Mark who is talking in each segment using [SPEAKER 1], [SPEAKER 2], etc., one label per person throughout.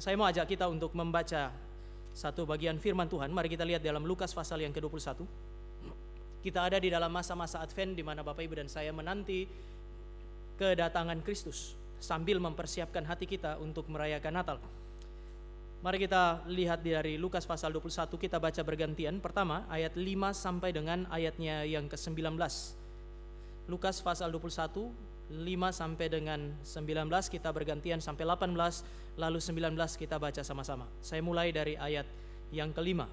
[SPEAKER 1] Saya mau ajak kita untuk membaca satu bagian firman Tuhan. Mari kita lihat dalam Lukas pasal yang ke-21. Kita ada di dalam masa-masa Advent di mana Bapak Ibu dan saya menanti kedatangan Kristus sambil mempersiapkan hati kita untuk merayakan Natal. Mari kita lihat dari Lukas pasal 21, kita baca bergantian. Pertama ayat 5 sampai dengan ayatnya yang ke-19. Lukas pasal 21 5 sampai dengan 19, kita bergantian sampai 18, lalu 19 kita baca sama-sama. Saya mulai dari ayat yang kelima.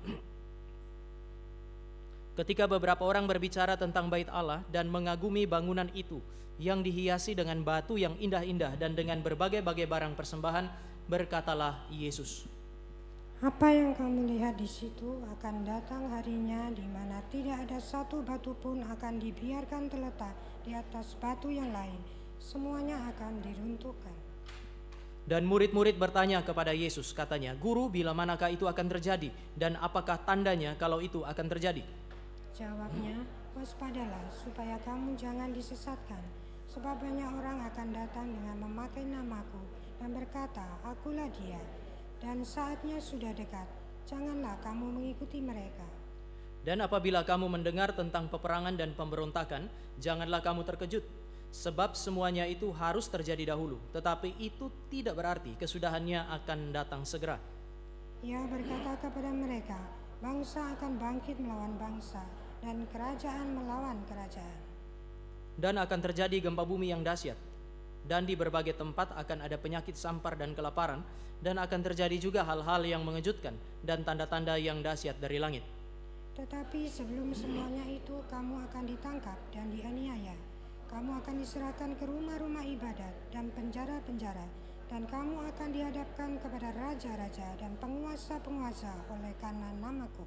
[SPEAKER 1] Ketika beberapa orang berbicara tentang bait Allah dan mengagumi bangunan itu yang dihiasi dengan batu yang indah-indah dan dengan berbagai-bagai barang persembahan, berkatalah Yesus,
[SPEAKER 2] "Apa yang kamu lihat di situ akan datang harinya di mana tidak ada satu batu pun akan dibiarkan terletak di atas batu yang lain, semuanya akan diruntuhkan."
[SPEAKER 1] Dan murid-murid bertanya kepada Yesus, katanya, "Guru, bila manakah itu akan terjadi dan apakah tandanya kalau itu akan terjadi?"
[SPEAKER 2] Jawabnya, "Waspadalah supaya kamu jangan disesatkan, sebab banyak orang akan datang dengan memakai namaku dan berkata, 'Akulah dia,' dan saatnya sudah dekat. Janganlah kamu mengikuti mereka.
[SPEAKER 1] Dan apabila kamu mendengar tentang peperangan dan pemberontakan, janganlah kamu terkejut, sebab semuanya itu harus terjadi dahulu, tetapi itu tidak berarti kesudahannya akan datang segera."
[SPEAKER 2] Ia berkata kepada mereka, "Bangsa akan bangkit melawan bangsa, dan kerajaan melawan kerajaan.
[SPEAKER 1] Dan akan terjadi gempa bumi yang dahsyat, dan di berbagai tempat akan ada penyakit sampar dan kelaparan, dan akan terjadi juga hal-hal yang mengejutkan dan tanda-tanda yang dahsyat dari langit.
[SPEAKER 2] Tetapi sebelum semuanya itu kamu akan ditangkap dan dianiaya. Kamu akan diserahkan ke rumah-rumah ibadat dan penjara-penjara, dan kamu akan dihadapkan kepada raja-raja dan penguasa-penguasa oleh karena namaku.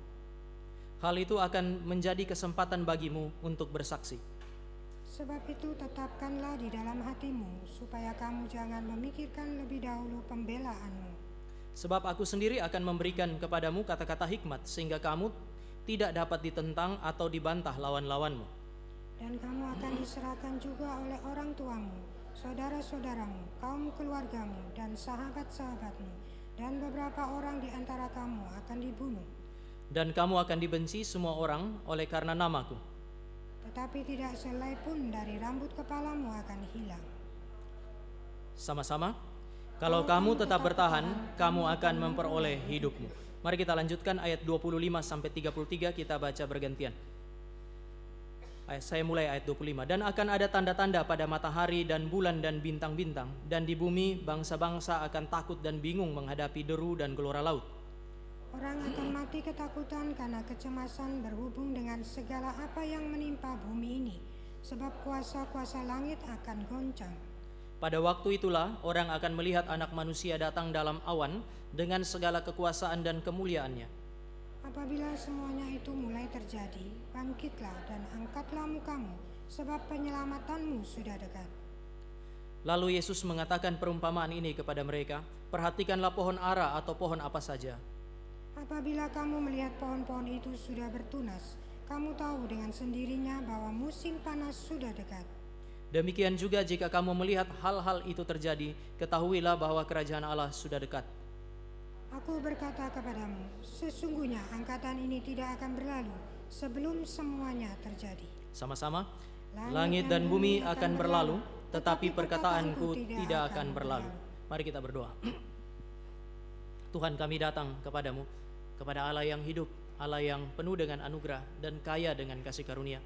[SPEAKER 1] Hal itu akan menjadi kesempatan bagimu untuk bersaksi.
[SPEAKER 2] Sebab itu tetapkanlah di dalam hatimu, supaya kamu jangan memikirkan lebih dahulu pembelaanmu.
[SPEAKER 1] Sebab aku sendiri akan memberikan kepadamu kata-kata hikmat, sehingga kamu tidak dapat ditentang atau dibantah lawan-lawanmu.
[SPEAKER 2] Dan kamu akan diserahkan juga oleh orang tuamu, saudara-saudaramu, kaum keluargamu, dan sahabat-sahabatmu, dan beberapa orang di antara kamu akan dibunuh.
[SPEAKER 1] Dan kamu akan dibenci semua orang oleh karena namaku.
[SPEAKER 2] Tetapi tidak selai pun dari rambut kepalamu akan hilang.
[SPEAKER 1] Sama-sama, kalau kamu tetap bertahan, kamu akan memperoleh hidupmu. Mari kita lanjutkan ayat 25 sampai 33, kita baca bergantian. Saya mulai ayat 25. Dan akan ada tanda-tanda pada matahari dan bulan dan bintang-bintang, dan di bumi bangsa-bangsa akan takut dan bingung menghadapi deru dan gelora laut.
[SPEAKER 2] Orang akan mati ketakutan karena kecemasan berhubung dengan segala apa yang menimpa bumi ini, sebab kuasa-kuasa langit akan goncang.
[SPEAKER 1] Pada waktu itulah orang akan melihat Anak Manusia datang dalam awan dengan segala kekuasaan dan kemuliaannya.
[SPEAKER 2] Apabila semuanya itu mulai terjadi, bangkitlah dan angkatlah mukamu, sebab penyelamatanmu sudah dekat.
[SPEAKER 1] Lalu Yesus mengatakan perumpamaan ini kepada mereka, "Perhatikanlah pohon ara atau pohon apa saja.
[SPEAKER 2] Apabila kamu melihat pohon-pohon itu sudah bertunas, kamu tahu dengan sendirinya bahwa musim panas sudah dekat.
[SPEAKER 1] Demikian juga jika kamu melihat hal-hal itu terjadi, ketahuilah bahwa kerajaan Allah sudah dekat.
[SPEAKER 2] Aku berkata kepadamu, sesungguhnya angkatan ini tidak akan berlalu sebelum semuanya terjadi."
[SPEAKER 1] Sama-sama, langit dan bumi akan berlalu, tetapi perkataanku tidak akan berlalu. Mari kita berdoa. Tuhan, kami datang kepadamu, kepada Allah yang hidup, Allah yang penuh dengan anugerah dan kaya dengan kasih karunia.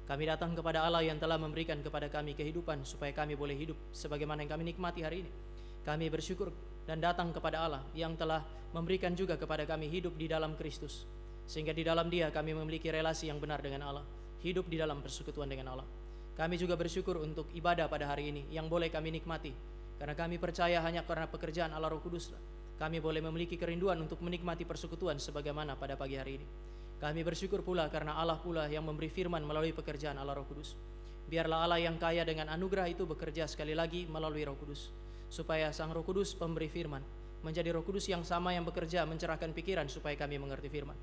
[SPEAKER 1] Kami datang kepada Allah yang telah memberikan kepada kami kehidupan supaya kami boleh hidup sebagaimana yang kami nikmati hari ini. Kami bersyukur dan datang kepada Allah yang telah memberikan juga kepada kami hidup di dalam Kristus, sehingga di dalam Dia kami memiliki relasi yang benar dengan Allah, hidup di dalam persekutuan dengan Allah. Kami juga bersyukur untuk ibadah pada hari ini yang boleh kami nikmati, karena kami percaya hanya karena pekerjaan Allah Roh Kudus kami boleh memiliki kerinduan untuk menikmati persekutuan sebagaimana pada pagi hari ini. Kami bersyukur pula karena Allah pula yang memberi firman melalui pekerjaan Allah Roh Kudus. Biarlah Allah yang kaya dengan anugerah itu bekerja sekali lagi melalui Roh Kudus, supaya Sang Roh Kudus pemberi firman menjadi Roh Kudus yang sama yang bekerja mencerahkan pikiran supaya kami mengerti firman,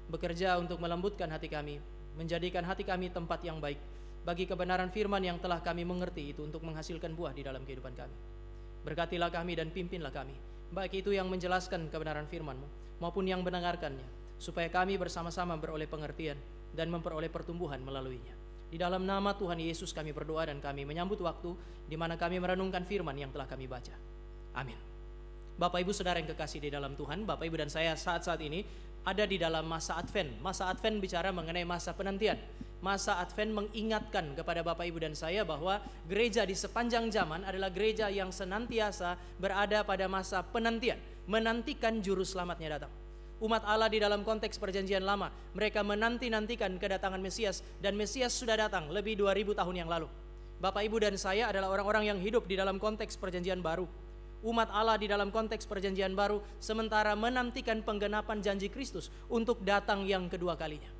[SPEAKER 1] bekerja untuk melembutkan hati kami, menjadikan hati kami tempat yang baik bagi kebenaran firman yang telah kami mengerti itu untuk menghasilkan buah di dalam kehidupan kami. Berkatilah kami dan pimpinlah kami. baik itu yang menjelaskan kebenaran firman-Mu maupun yang mendengarkannya, supaya kami bersama-sama beroleh pengertian dan memperoleh pertumbuhan melaluinya. Di dalam nama Tuhan Yesus kami berdoa dan kami menyambut waktu di mana kami merenungkan firman yang telah kami baca. Amin. Bapak Ibu Saudara yang kekasih di dalam Tuhan, Bapak Ibu dan saya saat ini ada di dalam masa Advent. Masa Advent bicara mengenai masa penantian. Masa Advent mengingatkan kepada Bapak Ibu dan saya bahwa gereja di sepanjang zaman adalah gereja yang senantiasa berada pada masa penantian, menantikan juru selamatnya datang. Umat Allah di dalam konteks perjanjian lama, mereka menanti-nantikan kedatangan Mesias, dan Mesias sudah datang lebih 2000 tahun yang lalu. Bapak Ibu dan saya adalah orang-orang yang hidup di dalam konteks perjanjian baru. Umat Allah di dalam konteks perjanjian baru sementara menantikan penggenapan janji Kristus untuk datang yang kedua kalinya.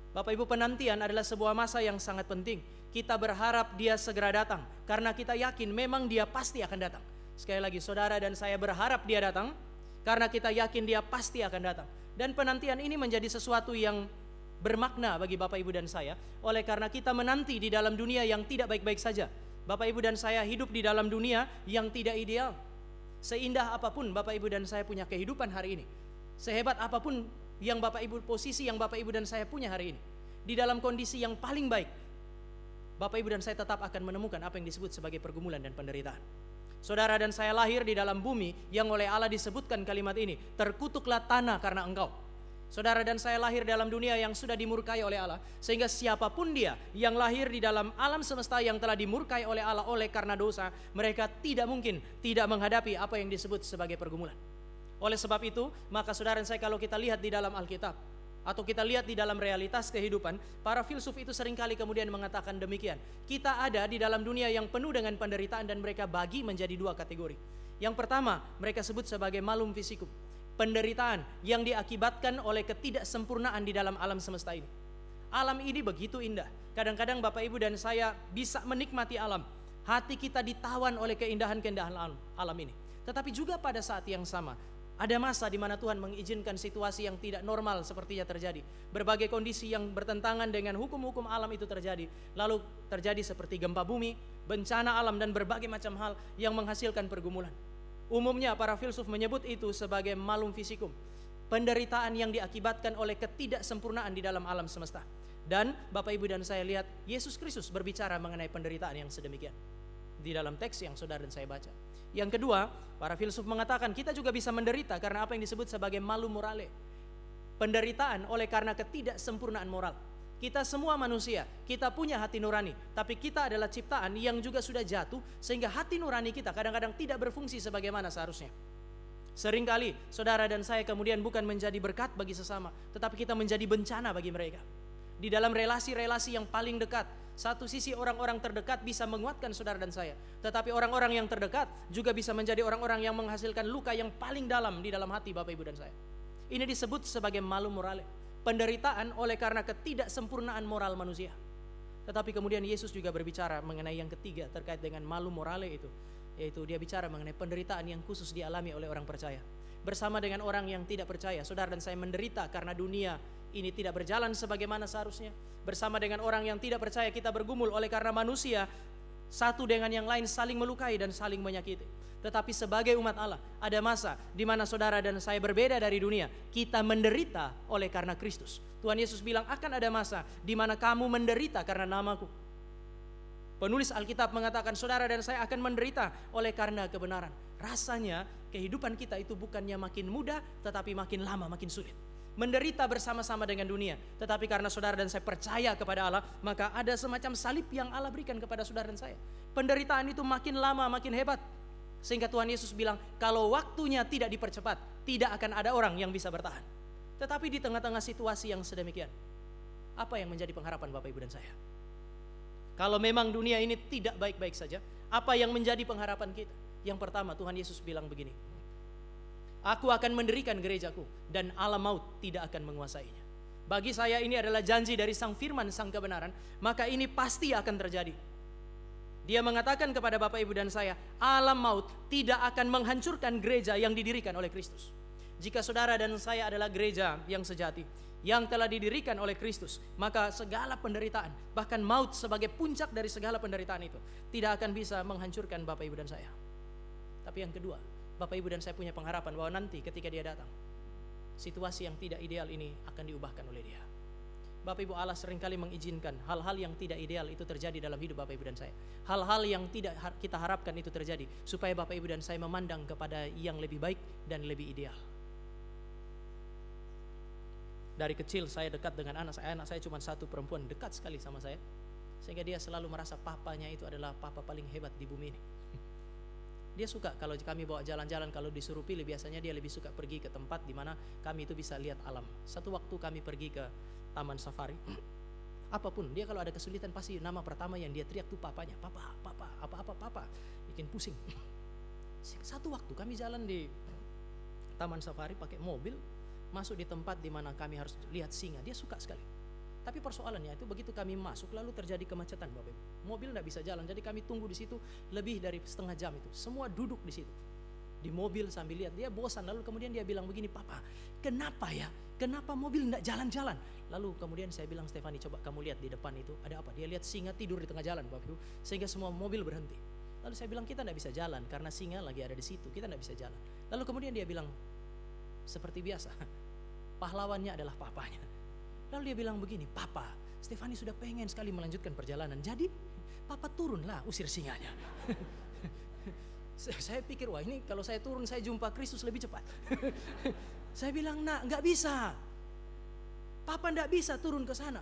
[SPEAKER 1] Bapak Ibu, penantian adalah sebuah masa yang sangat penting. Kita berharap dia segera datang karena kita yakin memang dia pasti akan datang. Sekali lagi, saudara dan saya berharap dia datang karena kita yakin dia pasti akan datang. Dan penantian ini menjadi sesuatu yang bermakna bagi Bapak Ibu dan saya, oleh karena kita menanti di dalam dunia yang tidak baik-baik saja. Bapak Ibu dan saya hidup di dalam dunia yang tidak ideal. Seindah apapun Bapak Ibu dan saya punya kehidupan hari ini, sehebat apapun yang Bapak Ibu, posisi yang Bapak Ibu dan saya punya hari ini, di dalam kondisi yang paling baik, Bapak Ibu dan saya tetap akan menemukan apa yang disebut sebagai pergumulan dan penderitaan. Saudara dan saya lahir di dalam bumi yang oleh Allah disebutkan kalimat ini, terkutuklah tanah karena engkau. Saudara dan saya lahir dalam dunia yang sudah dimurkai oleh Allah, sehingga siapapun dia yang lahir di dalam alam semesta yang telah dimurkai oleh Allah oleh karena dosa, mereka tidak mungkin tidak menghadapi apa yang disebut sebagai pergumulan. Oleh sebab itu, maka saudara dan saya, kalau kita lihat di dalam Alkitab atau kita lihat di dalam realitas kehidupan, para filsuf itu seringkali kemudian mengatakan demikian. Kita ada di dalam dunia yang penuh dengan penderitaan dan mereka bagi menjadi dua kategori. Yang pertama, mereka sebut sebagai malum fisikum, penderitaan yang diakibatkan oleh ketidaksempurnaan di dalam alam semesta ini. Alam ini begitu indah. Kadang-kadang Bapak Ibu dan saya bisa menikmati alam. Hati kita ditawan oleh keindahan-keindahan alam ini. Tetapi juga pada saat yang sama, ada masa di mana Tuhan mengizinkan situasi yang tidak normal sepertinya terjadi. Berbagai kondisi yang bertentangan dengan hukum-hukum alam itu terjadi. Lalu terjadi seperti gempa bumi, bencana alam, dan berbagai macam hal yang menghasilkan pergumulan. Umumnya para filsuf menyebut itu sebagai malum fisikum, penderitaan yang diakibatkan oleh ketidaksempurnaan di dalam alam semesta. Dan Bapak Ibu dan saya lihat Yesus Kristus berbicara mengenai penderitaan yang sedemikian di dalam teks yang saudara dan saya baca. Yang kedua, para filsuf mengatakan kita juga bisa menderita karena apa yang disebut sebagai malum morale, penderitaan oleh karena ketidaksempurnaan moral. Kita semua manusia, kita punya hati nurani, tapi kita adalah ciptaan yang juga sudah jatuh, sehingga hati nurani kita kadang-kadang tidak berfungsi sebagaimana seharusnya. Seringkali saudara dan saya kemudian bukan menjadi berkat bagi sesama, tetapi kita menjadi bencana bagi mereka. Di dalam relasi-relasi yang paling dekat, satu sisi orang-orang terdekat bisa menguatkan saudara dan saya, tetapi orang-orang yang terdekat juga bisa menjadi orang-orang yang menghasilkan luka yang paling dalam di dalam hati Bapak Ibu dan saya. Ini disebut sebagai malum morale, penderitaan oleh karena ketidaksempurnaan moral manusia. Tetapi kemudian Yesus juga berbicara mengenai yang ketiga terkait dengan malum morale itu, yaitu dia bicara mengenai penderitaan yang khusus dialami oleh orang percaya. Bersama dengan orang yang tidak percaya, saudara dan saya menderita karena dunia ini tidak berjalan sebagaimana seharusnya. Bersama dengan orang yang tidak percaya, kita bergumul oleh karena manusia satu dengan yang lain saling melukai dan saling menyakiti. Tetapi sebagai umat Allah, ada masa di mana saudara dan saya berbeda dari dunia. Kita menderita oleh karena Kristus. Tuhan Yesus bilang akan ada masa di mana kamu menderita karena namaku. Penulis Alkitab mengatakan saudara dan saya akan menderita oleh karena kebenaran. Rasanya kehidupan kita itu bukannya makin mudah, tetapi makin lama makin sulit. Menderita bersama-sama dengan dunia, tetapi karena saudara dan saya percaya kepada Allah, maka ada semacam salib yang Allah berikan kepada saudara dan saya. Penderitaan itu makin lama makin hebat, sehingga Tuhan Yesus bilang kalau waktunya tidak dipercepat, tidak akan ada orang yang bisa bertahan. Tetapi di tengah-tengah situasi yang sedemikian, apa yang menjadi pengharapan Bapak Ibu dan saya? Kalau memang dunia ini tidak baik-baik saja, apa yang menjadi pengharapan kita? Yang pertama, Tuhan Yesus bilang begini, Aku akan mendirikan gerejaku dan alam maut tidak akan menguasainya. Bagi saya ini adalah janji dari Sang Firman, Sang Kebenaran, maka ini pasti akan terjadi. Dia mengatakan kepada Bapak Ibu dan saya, alam maut tidak akan menghancurkan gereja yang didirikan oleh Kristus. Jika saudara dan saya adalah gereja yang sejati, yang telah didirikan oleh Kristus, maka segala penderitaan, bahkan maut sebagai puncak dari segala penderitaan itu, tidak akan bisa menghancurkan Bapak Ibu dan saya. Tapi yang kedua, Bapak Ibu dan saya punya pengharapan bahwa nanti ketika dia datang, situasi yang tidak ideal ini akan diubahkan oleh dia. Bapak Ibu, Allah seringkali mengizinkan hal-hal yang tidak ideal itu terjadi dalam hidup Bapak Ibu dan saya. Hal-hal yang tidak kita harapkan itu terjadi, supaya Bapak Ibu dan saya memandang kepada yang lebih baik dan lebih ideal. Dari kecil saya dekat dengan anak saya cuma satu, perempuan, dekat sekali sama saya, sehingga dia selalu merasa papanya itu adalah papa paling hebat di bumi ini. Dia suka kalau kami bawa jalan-jalan, kalau disuruh pilih biasanya dia lebih suka pergi ke tempat di mana kami itu bisa lihat alam. Satu waktu kami pergi ke taman safari, apapun dia kalau ada kesulitan pasti nama pertama yang dia teriak tuh papanya, papa, papa, bikin pusing. Satu waktu kami jalan di taman safari pakai mobil, masuk di tempat di mana kami harus lihat singa, dia suka sekali. Tapi persoalannya itu begitu kami masuk lalu terjadi kemacetan Bapak Ibu. Mobil tidak bisa jalan, jadi kami tunggu di situ lebih dari setengah jam itu. Semua duduk di situ. Di mobil sambil lihat, dia bosan. Lalu kemudian dia bilang begini, papa, kenapa ya? Kenapa mobil tidak jalan-jalan? Lalu kemudian saya bilang, Stefani, coba kamu lihat di depan itu ada apa? Dia lihat singa tidur di tengah jalan Bapak Ibu, sehingga semua mobil berhenti. Lalu saya bilang, kita tidak bisa jalan karena singa lagi ada di situ, kita tidak bisa jalan. Lalu kemudian dia bilang, seperti biasa, pahlawannya adalah papanya. Lalu dia bilang begini, papa, Stefani sudah pengen sekali melanjutkan perjalanan, jadi papa turunlah usir singanya. Saya pikir, wah ini kalau saya turun saya jumpa Kristus lebih cepat. Saya bilang, nak, nggak bisa. Papa nggak bisa turun ke sana.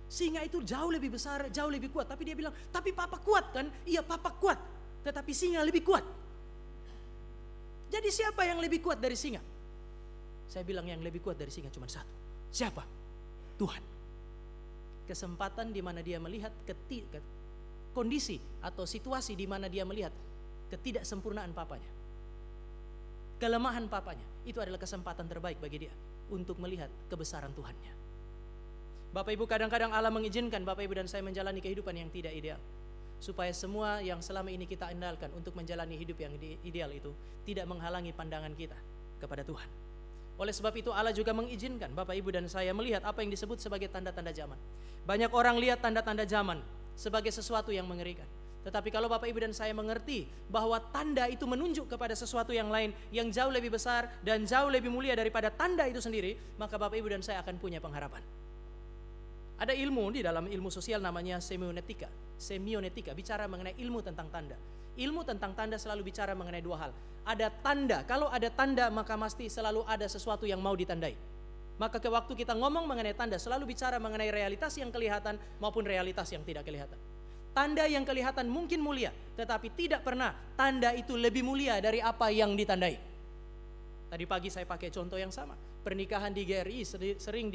[SPEAKER 1] Singa itu jauh lebih besar, jauh lebih kuat. Tapi dia bilang, tapi papa kuat kan? Iya, papa kuat. Tetapi singa lebih kuat. Jadi siapa yang lebih kuat dari singa? Saya bilang yang lebih kuat dari singa cuma satu. Siapa? Tuhan. Kesempatan di mana dia melihat kondisi atau situasi di mana dia melihat ketidaksempurnaan papanya, kelemahan papanya, itu adalah kesempatan terbaik bagi dia untuk melihat kebesaran Tuhannya. Bapak Ibu, kadang-kadang Allah mengizinkan Bapak Ibu dan saya menjalani kehidupan yang tidak ideal, supaya semua yang selama ini kita andalkan untuk menjalani hidup yang ideal itu tidak menghalangi pandangan kita kepada Tuhan. Oleh sebab itu Allah juga mengizinkan Bapak Ibu dan saya melihat apa yang disebut sebagai tanda-tanda zaman. Banyak orang lihat tanda-tanda zaman sebagai sesuatu yang mengerikan. Tetapi kalau Bapak Ibu dan saya mengerti bahwa tanda itu menunjuk kepada sesuatu yang lain yang jauh lebih besar dan jauh lebih mulia daripada tanda itu sendiri, maka Bapak Ibu dan saya akan punya pengharapan. Ada ilmu di dalam ilmu sosial namanya semionetika. Semionetika bicara mengenai ilmu tentang tanda. Ilmu tentang tanda selalu bicara mengenai dua hal. Ada tanda, kalau ada tanda maka pasti selalu ada sesuatu yang mau ditandai. Maka ke waktu kita ngomong mengenai tanda selalu bicara mengenai realitas yang kelihatan maupun realitas yang tidak kelihatan. Tanda yang kelihatan mungkin mulia, tetapi tidak pernah tanda itu lebih mulia dari apa yang ditandai. Tadi pagi saya pakai contoh yang sama. Pernikahan di GRI sering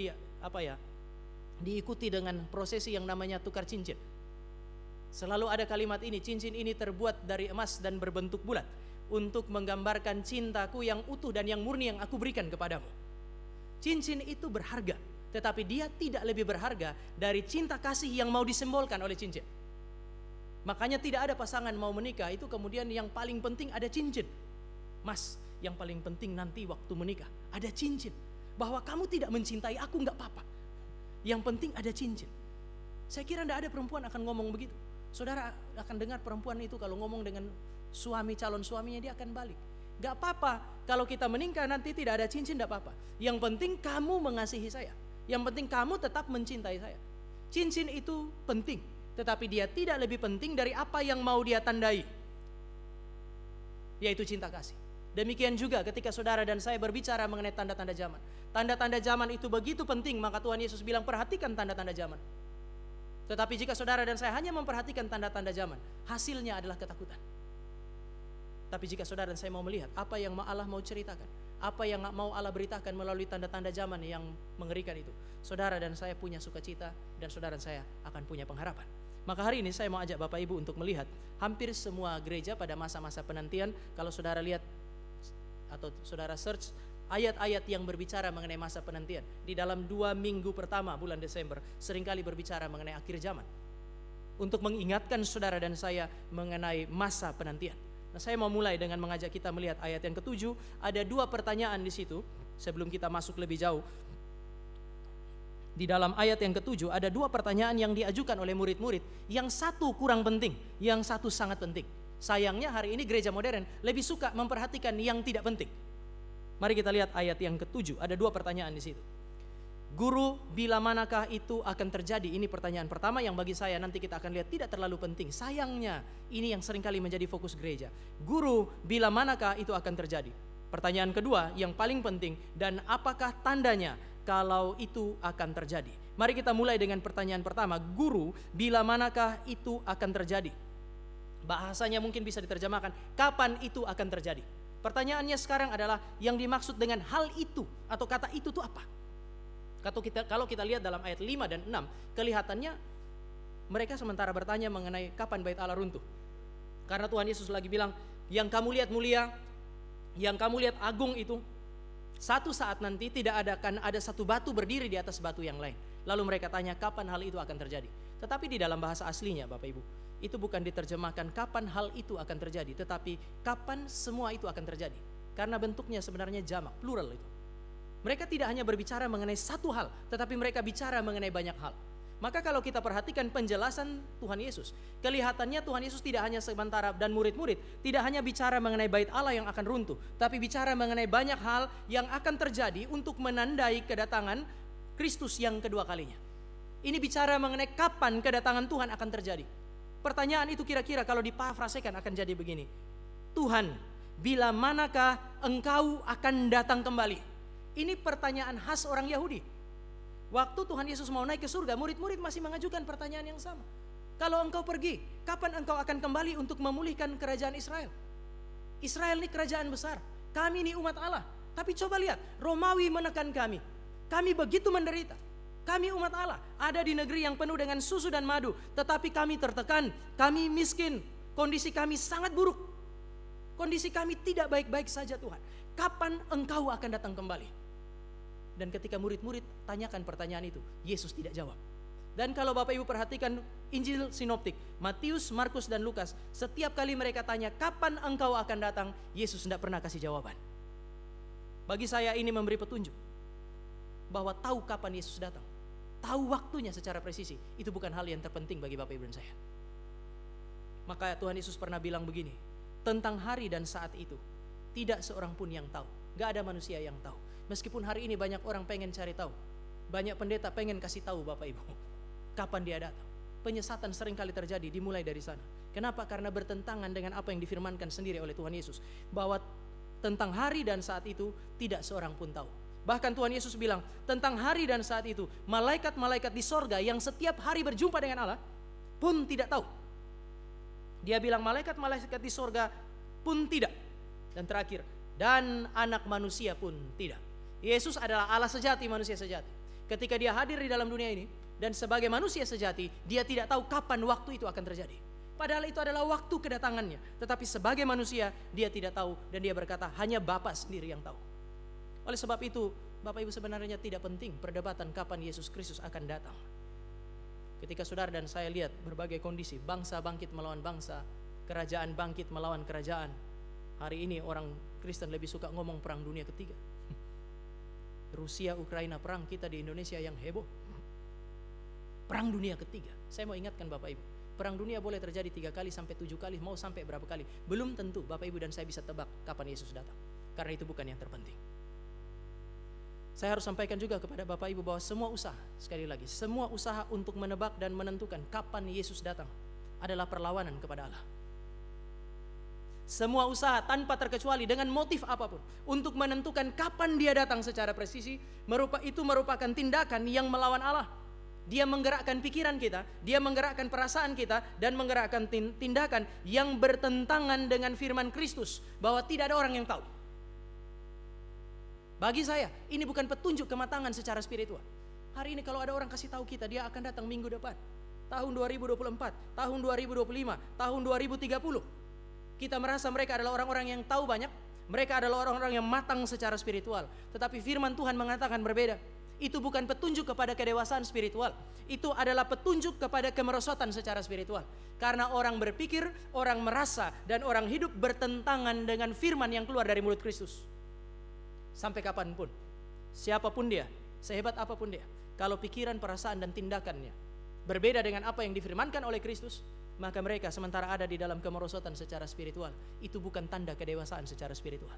[SPEAKER 1] diikuti dengan prosesi yang namanya tukar cincin. Selalu ada kalimat ini, cincin ini terbuat dari emas dan berbentuk bulat untuk menggambarkan cintaku yang utuh dan yang murni yang aku berikan kepadamu. Cincin itu berharga, tetapi dia tidak lebih berharga dari cinta kasih yang mau disimbolkan oleh cincin. Makanya tidak ada pasangan mau menikah itu kemudian yang paling penting ada cincin. Mas, yang paling penting nanti waktu menikah ada cincin. Bahwa kamu tidak mencintai aku enggak apa-apa. Yang penting ada cincin. Saya kira tidak ada perempuan akan ngomong begitu. Saudara akan dengar perempuan itu kalau ngomong dengan suami, calon suaminya dia akan balik. Gak apa-apa kalau kita menikah nanti tidak ada cincin, gak apa-apa. Yang penting kamu mengasihi saya. Yang penting kamu tetap mencintai saya. Cincin itu penting, tetapi dia tidak lebih penting dari apa yang mau dia tandai, yaitu cinta kasih. Demikian juga ketika saudara dan saya berbicara mengenai tanda-tanda zaman. Tanda-tanda zaman itu begitu penting, maka Tuhan Yesus bilang perhatikan tanda-tanda zaman. Tetapi jika saudara dan saya hanya memperhatikan tanda-tanda zaman, hasilnya adalah ketakutan. Tapi jika saudara dan saya mau melihat apa yang Allah mau ceritakan, apa yang mau Allah beritakan melalui tanda-tanda zaman yang mengerikan itu, saudara dan saya punya sukacita dan saudara dan saya akan punya pengharapan. Maka hari ini saya mau ajak Bapak Ibu untuk melihat hampir semua gereja pada masa-masa penantian. Kalau saudara lihat atau saudara search ayat-ayat yang berbicara mengenai masa penantian di dalam 2 minggu pertama bulan Desember seringkali berbicara mengenai akhir zaman, untuk mengingatkan saudara dan saya mengenai masa penantian. Nah, saya mau mulai dengan mengajak kita melihat ayat yang ke-7. Ada 2 pertanyaan di situ sebelum kita masuk lebih jauh. Di dalam ayat yang ke-7 ada 2 pertanyaan yang diajukan oleh murid-murid. Yang satu kurang penting, yang satu sangat penting. Sayangnya hari ini gereja modern lebih suka memperhatikan yang tidak penting. Mari kita lihat ayat yang ke-7. Ada 2 pertanyaan di situ. Guru, bila manakah itu akan terjadi? Ini pertanyaan pertama yang bagi saya nanti kita akan lihat tidak terlalu penting. Sayangnya ini yang seringkali menjadi fokus gereja. Guru, bila manakah itu akan terjadi? Pertanyaan kedua yang paling penting, dan apakah tandanya kalau itu akan terjadi? Mari kita mulai dengan pertanyaan pertama. Guru, bila manakah itu akan terjadi? Bahasanya mungkin bisa diterjemahkan, kapan itu akan terjadi? Pertanyaannya sekarang adalah yang dimaksud dengan hal itu atau kata itu apa? Kalau kita lihat dalam ayat 5 dan 6, kelihatannya mereka sementara bertanya mengenai kapan bait Allah runtuh. Karena Tuhan Yesus lagi bilang, yang kamu lihat mulia, yang kamu lihat agung itu, satu saat nanti tidak akan ada satu batu berdiri di atas batu yang lain. Lalu mereka tanya kapan hal itu akan terjadi. Tetapi di dalam bahasa aslinya Bapak Ibu, itu bukan diterjemahkan kapan hal itu akan terjadi, tetapi kapan semua itu akan terjadi. Karena bentuknya sebenarnya jamak, plural itu. Mereka tidak hanya berbicara mengenai satu hal, tetapi mereka bicara mengenai banyak hal. Maka kalau kita perhatikan penjelasan Tuhan Yesus, kelihatannya Tuhan Yesus tidak hanya sementara dan murid-murid tidak hanya bicara mengenai bait Allah yang akan runtuh, tapi bicara mengenai banyak hal yang akan terjadi untuk menandai kedatangan Kristus yang kedua kalinya. Ini bicara mengenai kapan kedatangan Tuhan akan terjadi. Pertanyaan itu kira-kira kalau diparafrasekan akan jadi begini. Tuhan, bila manakah engkau akan datang kembali? Ini pertanyaan khas orang Yahudi. Waktu Tuhan Yesus mau naik ke surga, murid-murid masih mengajukan pertanyaan yang sama. Kalau engkau pergi, kapan engkau akan kembali untuk memulihkan kerajaan Israel? Israel ini kerajaan besar, kami ini umat Allah. Tapi coba lihat, Romawi menekan kami. Kami begitu menderita. Kami umat Allah, ada di negeri yang penuh dengan susu dan madu, tetapi kami tertekan, kami miskin, kondisi kami sangat buruk. Kondisi kami tidak baik-baik saja Tuhan. Kapan engkau akan datang kembali? Dan ketika murid-murid tanyakan pertanyaan itu, Yesus tidak jawab. Dan kalau Bapak Ibu perhatikan Injil sinoptik, Matius, Markus, dan Lukas, setiap kali mereka tanya kapan engkau akan datang, Yesus tidak pernah kasih jawaban. Bagi saya ini memberi petunjuk bahwa tahu kapan Yesus datang, tahu waktunya secara presisi, itu bukan hal yang terpenting bagi Bapak Ibu dan saya. Maka Tuhan Yesus pernah bilang begini, tentang hari dan saat itu tidak seorang pun yang tahu, gak ada manusia yang tahu. Meskipun hari ini banyak orang pengen cari tahu, banyak pendeta pengen kasih tahu Bapak Ibu kapan dia datang. Penyesatan seringkali terjadi dimulai dari sana. Kenapa? Karena bertentangan dengan apa yang difirmankan sendiri oleh Tuhan Yesus, bahwa tentang hari dan saat itu tidak seorang pun tahu. Bahkan Tuhan Yesus bilang tentang hari dan saat itu, malaikat-malaikat di sorga yang setiap hari berjumpa dengan Allah pun tidak tahu. Dia bilang malaikat-malaikat di sorga pun tidak. Dan terakhir, dan anak manusia pun tidak. Yesus adalah Allah sejati, manusia sejati. Ketika dia hadir di dalam dunia ini dan sebagai manusia sejati, dia tidak tahu kapan waktu itu akan terjadi. Padahal itu adalah waktu kedatangannya. Tetapi sebagai manusia dia tidak tahu, dan dia berkata hanya Bapa sendiri yang tahu. Oleh sebab itu Bapak Ibu, sebenarnya tidak penting perdebatan kapan Yesus Kristus akan datang. Ketika saudara dan saya lihat berbagai kondisi, bangsa bangkit melawan bangsa, kerajaan bangkit melawan kerajaan. Hari ini orang Kristen lebih suka ngomong perang dunia ketiga. Rusia, Ukraina perang, kita di Indonesia yang heboh. Perang dunia ketiga. Saya mau ingatkan Bapak Ibu, perang dunia boleh terjadi 3 kali sampai 7 kali, mau sampai berapa kali, belum tentu Bapak Ibu dan saya bisa tebak kapan Yesus datang. Karena itu bukan yang terpenting. Saya harus sampaikan juga kepada Bapak Ibu bahwa semua usaha, sekali lagi, semua usaha untuk menebak dan menentukan kapan Yesus datang adalah perlawanan kepada Allah. Semua usaha tanpa terkecuali dengan motif apapun untuk menentukan kapan dia datang secara presisi, itu merupakan tindakan yang melawan Allah. Dia menggerakkan pikiran kita, dia menggerakkan perasaan kita, dan menggerakkan tindakan yang bertentangan dengan firman Kristus bahwa tidak ada orang yang tahu. Bagi saya ini bukan petunjuk kematangan secara spiritual. Hari ini kalau ada orang kasih tahu kita dia akan datang minggu depan, tahun 2024, tahun 2025, tahun 2030, kita merasa mereka adalah orang-orang yang tahu banyak, mereka adalah orang-orang yang matang secara spiritual. Tetapi firman Tuhan mengatakan berbeda. Itu bukan petunjuk kepada kedewasaan spiritual, itu adalah petunjuk kepada kemerosotan secara spiritual. Karena orang berpikir, orang merasa, dan orang hidup bertentangan dengan firman yang keluar dari mulut Kristus. Sampai kapanpun, siapapun dia, sehebat apapun dia, kalau pikiran, perasaan, dan tindakannya berbeda dengan apa yang difirmankan oleh Kristus, maka mereka sementara ada di dalam kemerosotan secara spiritual, itu bukan tanda kedewasaan secara spiritual.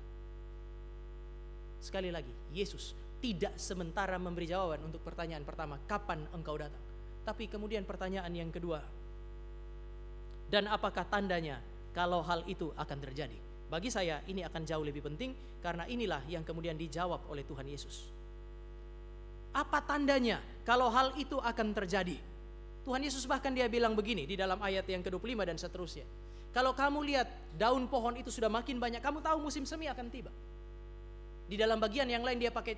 [SPEAKER 1] Sekali lagi, Yesus tidak sementara memberi jawaban untuk pertanyaan pertama, kapan engkau datang? Tapi kemudian pertanyaan yang kedua, dan apakah tandanya kalau hal itu akan terjadi? Bagi saya ini akan jauh lebih penting, karena inilah yang kemudian dijawab oleh Tuhan Yesus. Apa tandanya kalau hal itu akan terjadi? Tuhan Yesus bahkan dia bilang begini di dalam ayat yang ke-25 dan seterusnya. Kalau kamu lihat daun pohon itu sudah makin banyak, kamu tahu musim semi akan tiba. Di dalam bagian yang lain dia pakai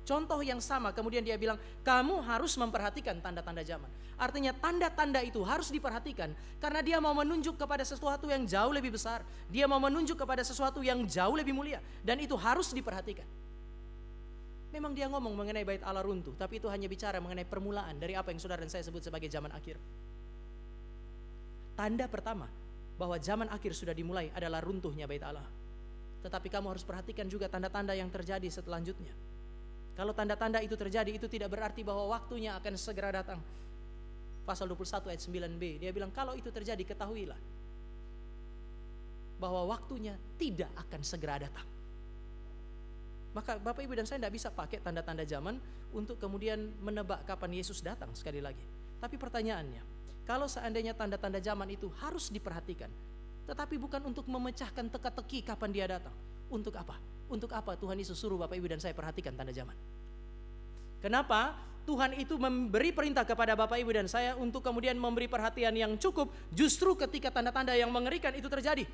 [SPEAKER 1] contoh yang sama, kemudian dia bilang kamu harus memperhatikan tanda-tanda zaman. Artinya tanda-tanda itu harus diperhatikan karena dia mau menunjuk kepada sesuatu yang jauh lebih besar. Dia mau menunjuk kepada sesuatu yang jauh lebih mulia, dan itu harus diperhatikan. Memang dia ngomong mengenai bait Allah runtuh, tapi itu hanya bicara mengenai permulaan dari apa yang saudara dan saya sebut sebagai zaman akhir. Tanda pertama bahwa zaman akhir sudah dimulai adalah runtuhnya bait Allah. Tetapi kamu harus perhatikan juga tanda-tanda yang terjadi selanjutnya. Kalau tanda-tanda itu terjadi, itu tidak berarti bahwa waktunya akan segera datang. Pasal 21 ayat 9b, dia bilang kalau itu terjadi ketahuilah bahwa waktunya tidak akan segera datang. Maka Bapak Ibu dan saya tidak bisa pakai tanda-tanda zaman untuk kemudian menebak kapan Yesus datang sekali lagi. Tapi pertanyaannya, kalau seandainya tanda-tanda zaman itu harus diperhatikan, tetapi bukan untuk memecahkan teka-teki kapan dia datang. Untuk apa? Untuk apa Tuhan Yesus suruh Bapak Ibu dan saya perhatikan tanda zaman? Kenapa Tuhan itu memberi perintah kepada Bapak Ibu dan saya untuk kemudian memberi perhatian yang cukup justru ketika tanda-tanda yang mengerikan itu terjadi?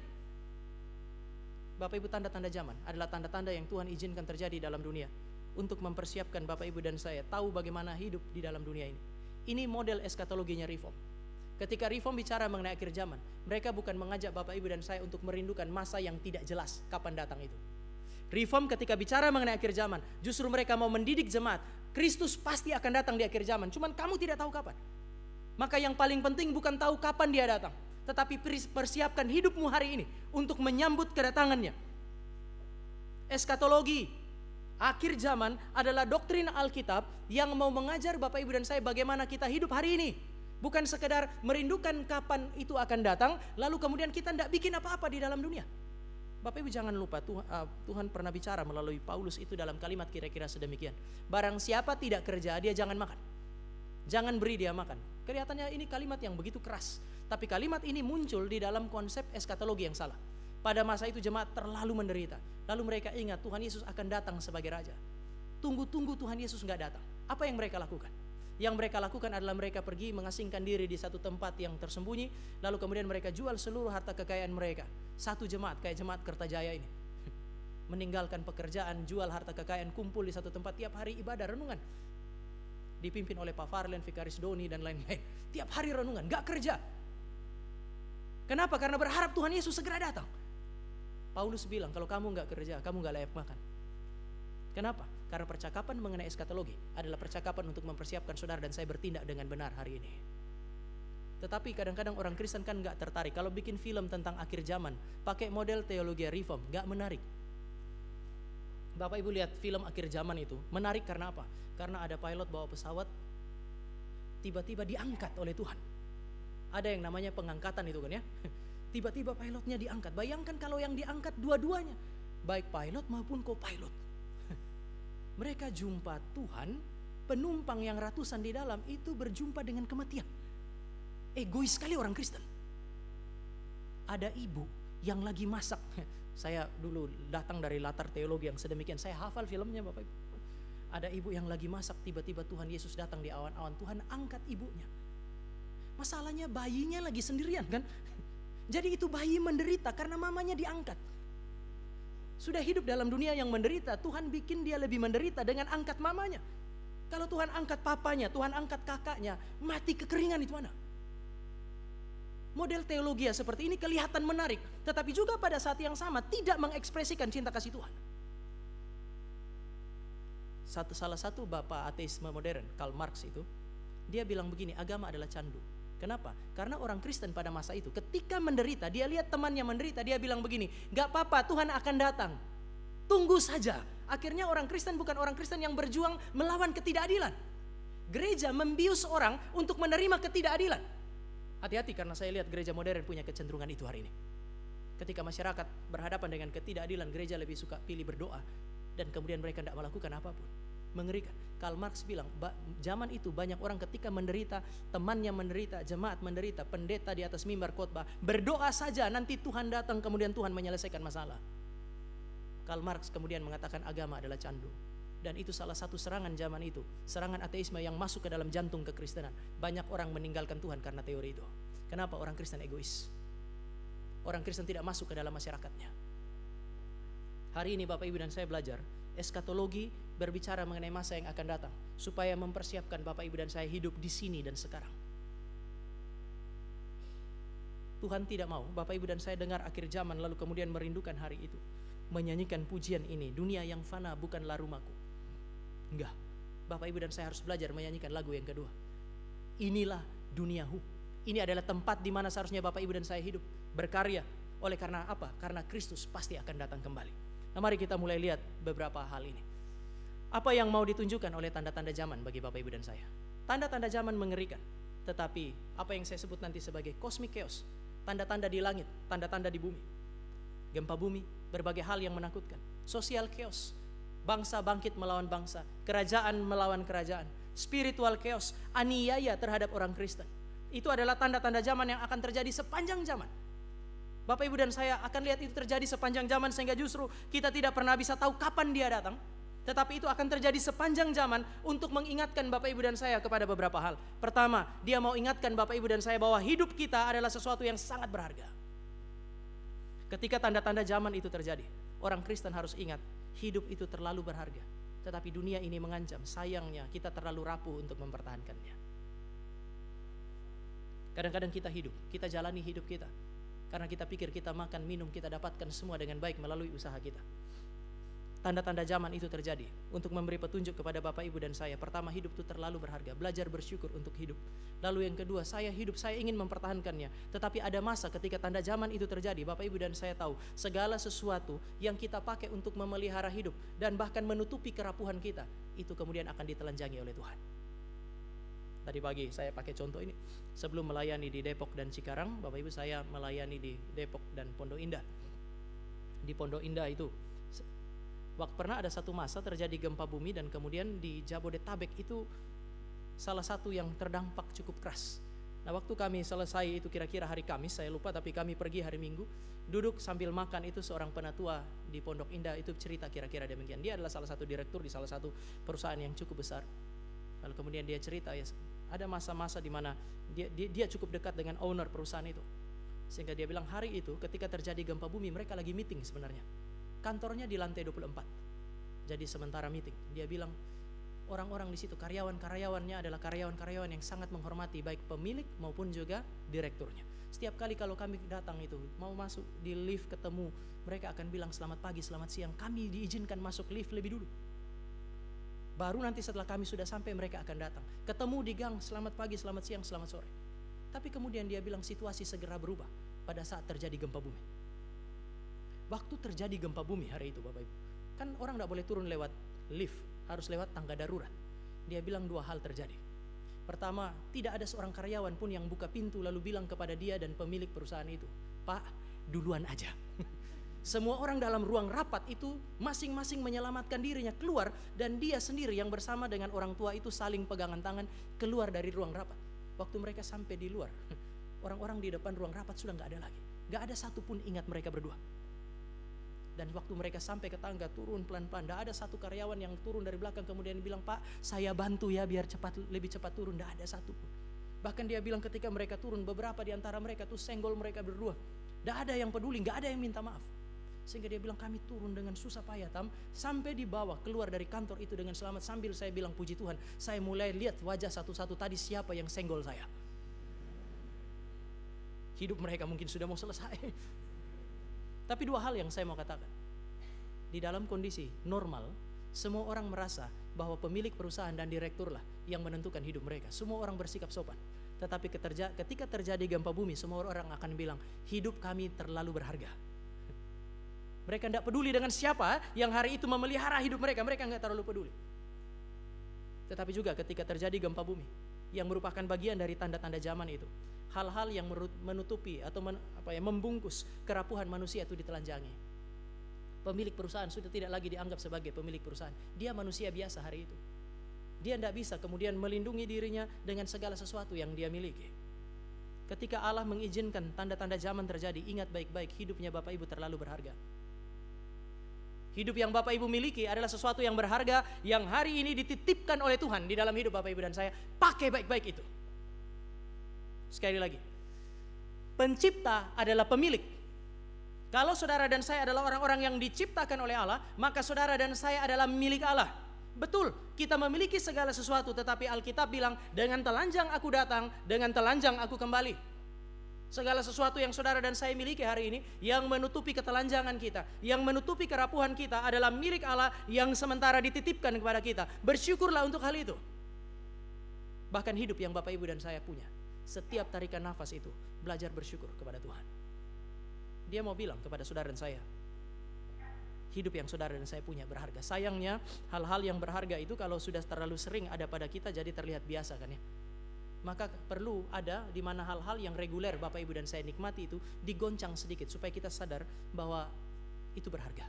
[SPEAKER 1] Bapak Ibu, tanda-tanda zaman adalah tanda-tanda yang Tuhan izinkan terjadi dalam dunia untuk mempersiapkan Bapak Ibu dan saya tahu bagaimana hidup di dalam dunia ini. Ini model eskatologinya Reform. Ketika Reform bicara mengenai akhir zaman, mereka bukan mengajak Bapak Ibu dan saya untuk merindukan masa yang tidak jelas kapan datang itu. Reform ketika bicara mengenai akhir zaman, justru mereka mau mendidik jemaat, Kristus pasti akan datang di akhir zaman, cuman kamu tidak tahu kapan. Maka yang paling penting bukan tahu kapan dia datang, tetapi persiapkan hidupmu hari ini untuk menyambut kedatangannya. Eskatologi akhir zaman adalah doktrin Alkitab yang mau mengajar Bapak Ibu dan saya bagaimana kita hidup hari ini. Bukan sekedar merindukan kapan itu akan datang, lalu kemudian kita tidak bikin apa-apa di dalam dunia. Bapak Ibu jangan lupa Tuhan pernah bicara melalui Paulus itu dalam kalimat kira-kira sedemikian. Barang siapa tidak kerja, dia jangan makan. Jangan beri dia makan. Kelihatannya ini kalimat yang begitu keras, tapi kalimat ini muncul di dalam konsep eskatologi yang salah. Pada masa itu jemaat terlalu menderita, lalu mereka ingat Tuhan Yesus akan datang sebagai raja. Tunggu-tunggu Tuhan Yesus nggak datang. Apa yang mereka lakukan? Yang mereka lakukan adalah mereka pergi mengasingkan diri di satu tempat yang tersembunyi, lalu kemudian mereka jual seluruh harta kekayaan mereka. Satu jemaat kayak jemaat Kertajaya ini meninggalkan pekerjaan, jual harta kekayaan, kumpul di satu tempat tiap hari ibadah renungan, dipimpin oleh Pak Farlen, Vikaris Doni dan lain-lain. Tiap hari renungan, gak kerja. Kenapa? Karena berharap Tuhan Yesus segera datang. Paulus bilang kalau kamu gak kerja, kamu gak layak makan. Kenapa? Karena percakapan mengenai eskatologi adalah percakapan untuk mempersiapkan saudara dan saya bertindak dengan benar hari ini. Tetapi kadang-kadang orang Kristen kan gak tertarik. Kalau bikin film tentang akhir zaman pakai model teologi Reform, gak menarik. Bapak Ibu lihat film akhir zaman itu menarik karena apa? Karena ada pilot bawa pesawat, tiba-tiba diangkat oleh Tuhan. Ada yang namanya pengangkatan itu kan ya. Tiba-tiba pilotnya diangkat. Bayangkan kalau yang diangkat dua-duanya, baik pilot maupun co-pilot. Mereka jumpa Tuhan, penumpang yang ratusan di dalam itu berjumpa dengan kematian. Egois sekali orang Kristen. Ada ibu yang lagi masak. Saya dulu datang dari latar teologi yang sedemikian, saya hafal filmnya Bapak Ibu. Ada ibu yang lagi masak, tiba-tiba Tuhan Yesus datang di awan-awan. Tuhan angkat ibunya. Masalahnya bayinya lagi sendirian kan. Jadi itu bayi menderita karena mamanya diangkat. Sudah hidup dalam dunia yang menderita, Tuhan bikin dia lebih menderita dengan angkat mamanya. Kalau Tuhan angkat papanya, Tuhan angkat kakaknya, mati kekeringan itu mana? Model teologi seperti ini kelihatan menarik, tetapi juga pada saat yang sama tidak mengekspresikan cinta kasih Tuhan. Salah satu bapak ateisme modern, Karl Marx itu, dia bilang begini, agama adalah candu. Kenapa? Karena orang Kristen pada masa itu ketika menderita, dia lihat temannya menderita, dia bilang begini, gak apa-apa, Tuhan akan datang, tunggu saja. Akhirnya orang Kristen bukan orang Kristen yang berjuang melawan ketidakadilan. Gereja membius orang untuk menerima ketidakadilan. Hati-hati, karena saya lihat gereja modern punya kecenderungan itu hari ini. Ketika masyarakat berhadapan dengan ketidakadilan, gereja lebih suka pilih berdoa, dan kemudian mereka tidak melakukan apapun. Mengerikan. Karl Marx bilang, zaman itu banyak orang ketika menderita, temannya menderita, jemaat menderita, pendeta di atas mimbar khotbah, berdoa saja, nanti Tuhan datang, kemudian Tuhan menyelesaikan masalah. Karl Marx kemudian mengatakan agama adalah candu. Dan itu salah satu serangan zaman itu, serangan ateisme yang masuk ke dalam jantung kekristenan. Banyak orang meninggalkan Tuhan karena teori itu. Kenapa? Orang Kristen egois. Orang Kristen tidak masuk ke dalam masyarakatnya. Hari ini Bapak Ibu dan saya belajar eskatologi, berbicara mengenai masa yang akan datang, supaya mempersiapkan Bapak Ibu dan saya hidup di sini dan sekarang. Tuhan tidak mau Bapak Ibu dan saya dengar akhir zaman lalu kemudian merindukan hari itu, menyanyikan pujian ini, dunia yang fana bukanlah rumahku. Enggak, Bapak Ibu dan saya harus belajar menyanyikan lagu yang kedua. Inilah duniahu. Ini adalah tempat di mana seharusnya Bapak Ibu dan saya hidup, berkarya. Oleh karena apa? Karena Kristus pasti akan datang kembali. Nah, mari kita mulai lihat beberapa hal ini. Apa yang mau ditunjukkan oleh tanda-tanda zaman bagi Bapak Ibu dan saya? Tanda-tanda zaman mengerikan. Tetapi apa yang saya sebut nanti sebagai cosmic chaos, tanda-tanda di langit, tanda-tanda di bumi. Gempa bumi, berbagai hal yang menakutkan. Social chaos, bangsa bangkit melawan bangsa, kerajaan melawan kerajaan. Spiritual chaos, aniaya terhadap orang Kristen. Itu adalah tanda-tanda zaman yang akan terjadi sepanjang zaman. Bapak Ibu dan saya akan lihat itu terjadi sepanjang zaman, sehingga justru kita tidak pernah bisa tahu kapan dia datang. Tetapi itu akan terjadi sepanjang zaman untuk mengingatkan Bapak Ibu dan saya kepada beberapa hal. Pertama, dia mau ingatkan Bapak Ibu dan saya bahwa hidup kita adalah sesuatu yang sangat berharga. Ketika tanda-tanda zaman itu terjadi, orang Kristen harus ingat, hidup itu terlalu berharga. Tetapi dunia ini mengancam, sayangnya kita terlalu rapuh untuk mempertahankannya. Kadang-kadang kita hidup, kita jalani hidup kita karena kita pikir kita makan, minum, kita dapatkan semua dengan baik melalui usaha kita. Tanda-tanda zaman itu terjadi untuk memberi petunjuk kepada Bapak Ibu dan saya. Pertama, hidup itu terlalu berharga, belajar bersyukur untuk hidup. Lalu yang kedua, saya hidup, saya ingin mempertahankannya. Tetapi ada masa ketika tanda zaman itu terjadi, Bapak Ibu dan saya tahu, segala sesuatu yang kita pakai untuk memelihara hidup dan bahkan menutupi kerapuhan kita, itu kemudian akan ditelanjangi oleh Tuhan. Tadi pagi saya pakai contoh ini. Sebelum melayani di Depok dan Cikarang, Bapak Ibu, saya melayani di Depok dan Pondok Indah. Di Pondok Indah itu, pernah ada satu masa terjadi gempa bumi, dan kemudian di Jabodetabek itu salah satu yang terdampak cukup keras. Nah, waktu kami selesai itu kira-kira hari Kamis, saya lupa, tapi kami pergi hari Minggu, duduk sambil makan itu seorang penatua di Pondok Indah itu cerita kira-kira demikian. Dia adalah salah satu direktur di salah satu perusahaan yang cukup besar. Lalu kemudian dia cerita, ya, ada masa-masa di mana dia cukup dekat dengan owner perusahaan itu. Sehingga dia bilang hari itu ketika terjadi gempa bumi, mereka lagi meeting sebenarnya. Kantornya di lantai 24. Jadi sementara meeting, dia bilang orang-orang di situ, karyawan-karyawannya adalah karyawan-karyawan yang sangat menghormati baik pemilik maupun juga direkturnya. Setiap kali kalau kami datang itu, mau masuk di lift ketemu, mereka akan bilang selamat pagi, selamat siang, kami diizinkan masuk lift lebih dulu. Baru nanti setelah kami sudah sampai mereka akan datang. Ketemu di gang, selamat pagi, selamat siang, selamat sore. Tapi kemudian dia bilang situasi segera berubah pada saat terjadi gempa bumi. Waktu terjadi gempa bumi hari itu Bapak Ibu, kan orang tidak boleh turun lewat lift, harus lewat tangga darurat. Dia bilang dua hal terjadi. Pertama, tidak ada seorang karyawan pun yang buka pintu lalu bilang kepada dia dan pemilik perusahaan itu, Pak, duluan aja. Semua orang dalam ruang rapat itu masing-masing menyelamatkan dirinya keluar, dan dia sendiri yang bersama dengan orang tua itu saling pegangan tangan keluar dari ruang rapat. Waktu mereka sampai di luar, orang-orang di depan ruang rapat sudah gak ada lagi. Gak ada satupun ingat mereka berdua. Dan waktu mereka sampai ke tangga, turun pelan-pelan, gak ada satu karyawan yang turun dari belakang kemudian bilang, Pak, saya bantu ya biar lebih cepat turun. Gak ada satupun. Bahkan dia bilang ketika mereka turun, beberapa di antara mereka tuh senggol mereka berdua. Gak ada yang peduli, gak ada yang minta maaf. Sehingga dia bilang kami turun dengan susah payah sampai di bawah, keluar dari kantor itu dengan selamat. Sambil saya bilang puji Tuhan, saya mulai lihat wajah satu-satu tadi siapa yang senggol saya. Hidup mereka mungkin sudah mau selesai. Tapi dua hal yang saya mau katakan. Di dalam kondisi normal, semua orang merasa bahwa pemilik perusahaan dan direktur lah yang menentukan hidup mereka. Semua orang bersikap sopan. Tetapi ketika terjadi gempa bumi, semua orang akan bilang hidup kami terlalu berharga. Mereka tidak peduli dengan siapa yang hari itu memelihara hidup mereka. Mereka tidak terlalu peduli. Tetapi juga ketika terjadi gempa bumi, yang merupakan bagian dari tanda-tanda zaman itu. Hal-hal yang menutupi atau membungkus kerapuhan manusia itu ditelanjangi. Pemilik perusahaan sudah tidak lagi dianggap sebagai pemilik perusahaan. Dia manusia biasa hari itu. Dia tidak bisa kemudian melindungi dirinya dengan segala sesuatu yang dia miliki. Ketika Allah mengizinkan tanda-tanda zaman terjadi, ingat baik-baik, hidupnya Bapak Ibu terlalu berharga. Hidup yang Bapak Ibu miliki adalah sesuatu yang berharga, yang hari ini dititipkan oleh Tuhan di dalam hidup Bapak Ibu dan saya. Pakai baik-baik itu. Sekali lagi, pencipta adalah pemilik. Kalau saudara dan saya adalah orang-orang yang diciptakan oleh Allah, maka saudara dan saya adalah milik Allah. Betul, kita memiliki segala sesuatu, tetapi Alkitab bilang, dengan telanjang aku datang, dengan telanjang aku kembali. Segala sesuatu yang saudara dan saya miliki hari ini, yang menutupi ketelanjangan kita, yang menutupi kerapuhan kita, adalah milik Allah yang sementara dititipkan kepada kita. Bersyukurlah untuk hal itu. Bahkan hidup yang Bapak Ibu dan saya punya, setiap tarikan nafas itu, belajar bersyukur kepada Tuhan. Dia mau bilang kepada saudara dan saya, hidup yang saudara dan saya punya berharga. Sayangnya hal-hal yang berharga itu kalau sudah terlalu sering ada pada kita jadi terlihat biasa kan ya. Maka perlu ada di mana hal-hal yang reguler Bapak Ibu dan saya nikmati itu digoncang sedikit supaya kita sadar bahwa itu berharga.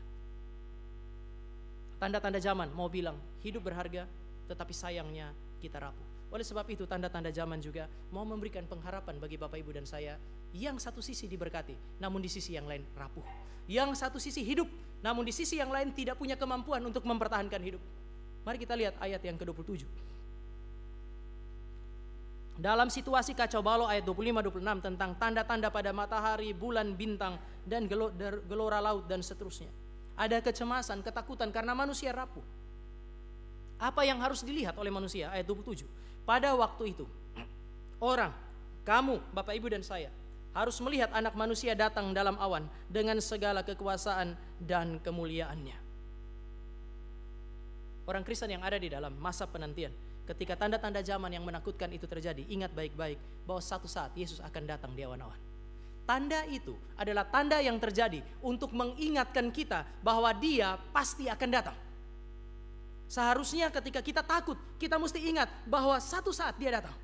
[SPEAKER 1] Tanda-tanda zaman mau bilang hidup berharga, tetapi sayangnya kita rapuh. Oleh sebab itu tanda-tanda zaman juga mau memberikan pengharapan bagi Bapak Ibu dan saya, yang satu sisi diberkati, namun di sisi yang lain rapuh. Yang satu sisi hidup, namun di sisi yang lain tidak punya kemampuan untuk mempertahankan hidup. Mari kita lihat ayat yang ke-27. Dalam situasi kacau balau ayat 25-26 tentang tanda-tanda pada matahari, bulan, bintang, dan gelora laut dan seterusnya. Ada kecemasan, ketakutan karena manusia rapuh. Apa yang harus dilihat oleh manusia? Ayat 27. Pada waktu itu, orang, kamu, Bapak Ibu dan saya, harus melihat anak manusia datang dalam awan dengan segala kekuasaan dan kemuliaannya. Orang Kristen yang ada di dalam masa penantian, ketika tanda-tanda zaman yang menakutkan itu terjadi, ingat baik-baik bahwa satu saat Yesus akan datang di awan-awan. Tanda itu adalah tanda yang terjadi untuk mengingatkan kita bahwa Dia pasti akan datang. Seharusnya ketika kita takut, kita mesti ingat bahwa satu saat Dia datang.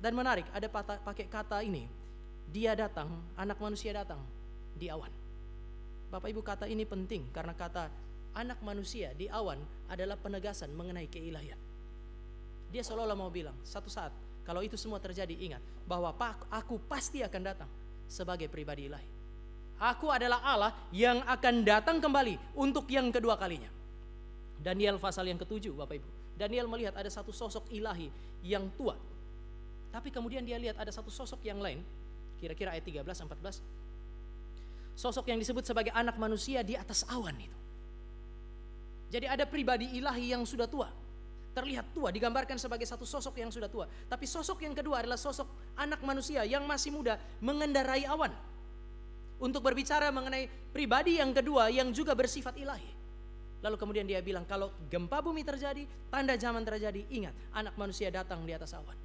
[SPEAKER 1] Dan menarik, ada pakai kata ini, Dia datang, anak manusia datang di awan. Bapak Ibu, kata ini penting karena kata anak manusia di awan adalah penegasan mengenai keilahian. Dia seolah-olah mau bilang, satu saat kalau itu semua terjadi, ingat bahwa aku pasti akan datang sebagai pribadi ilahi. Aku adalah Allah yang akan datang kembali untuk yang kedua kalinya. Daniel pasal yang ke-7 Bapak Ibu. Daniel melihat ada satu sosok ilahi yang tua. Tapi kemudian dia lihat ada satu sosok yang lain, kira-kira ayat 13-14. Sosok yang disebut sebagai anak manusia di atas awan itu. Jadi ada pribadi ilahi yang sudah tua. Terlihat tua, digambarkan sebagai satu sosok yang sudah tua. Tapi sosok yang kedua adalah sosok anak manusia yang masih muda mengendarai awan. Untuk berbicara mengenai pribadi yang kedua yang juga bersifat ilahi. Lalu kemudian dia bilang, kalau gempa bumi terjadi, tanda zaman terjadi, ingat anak manusia datang di atas awan.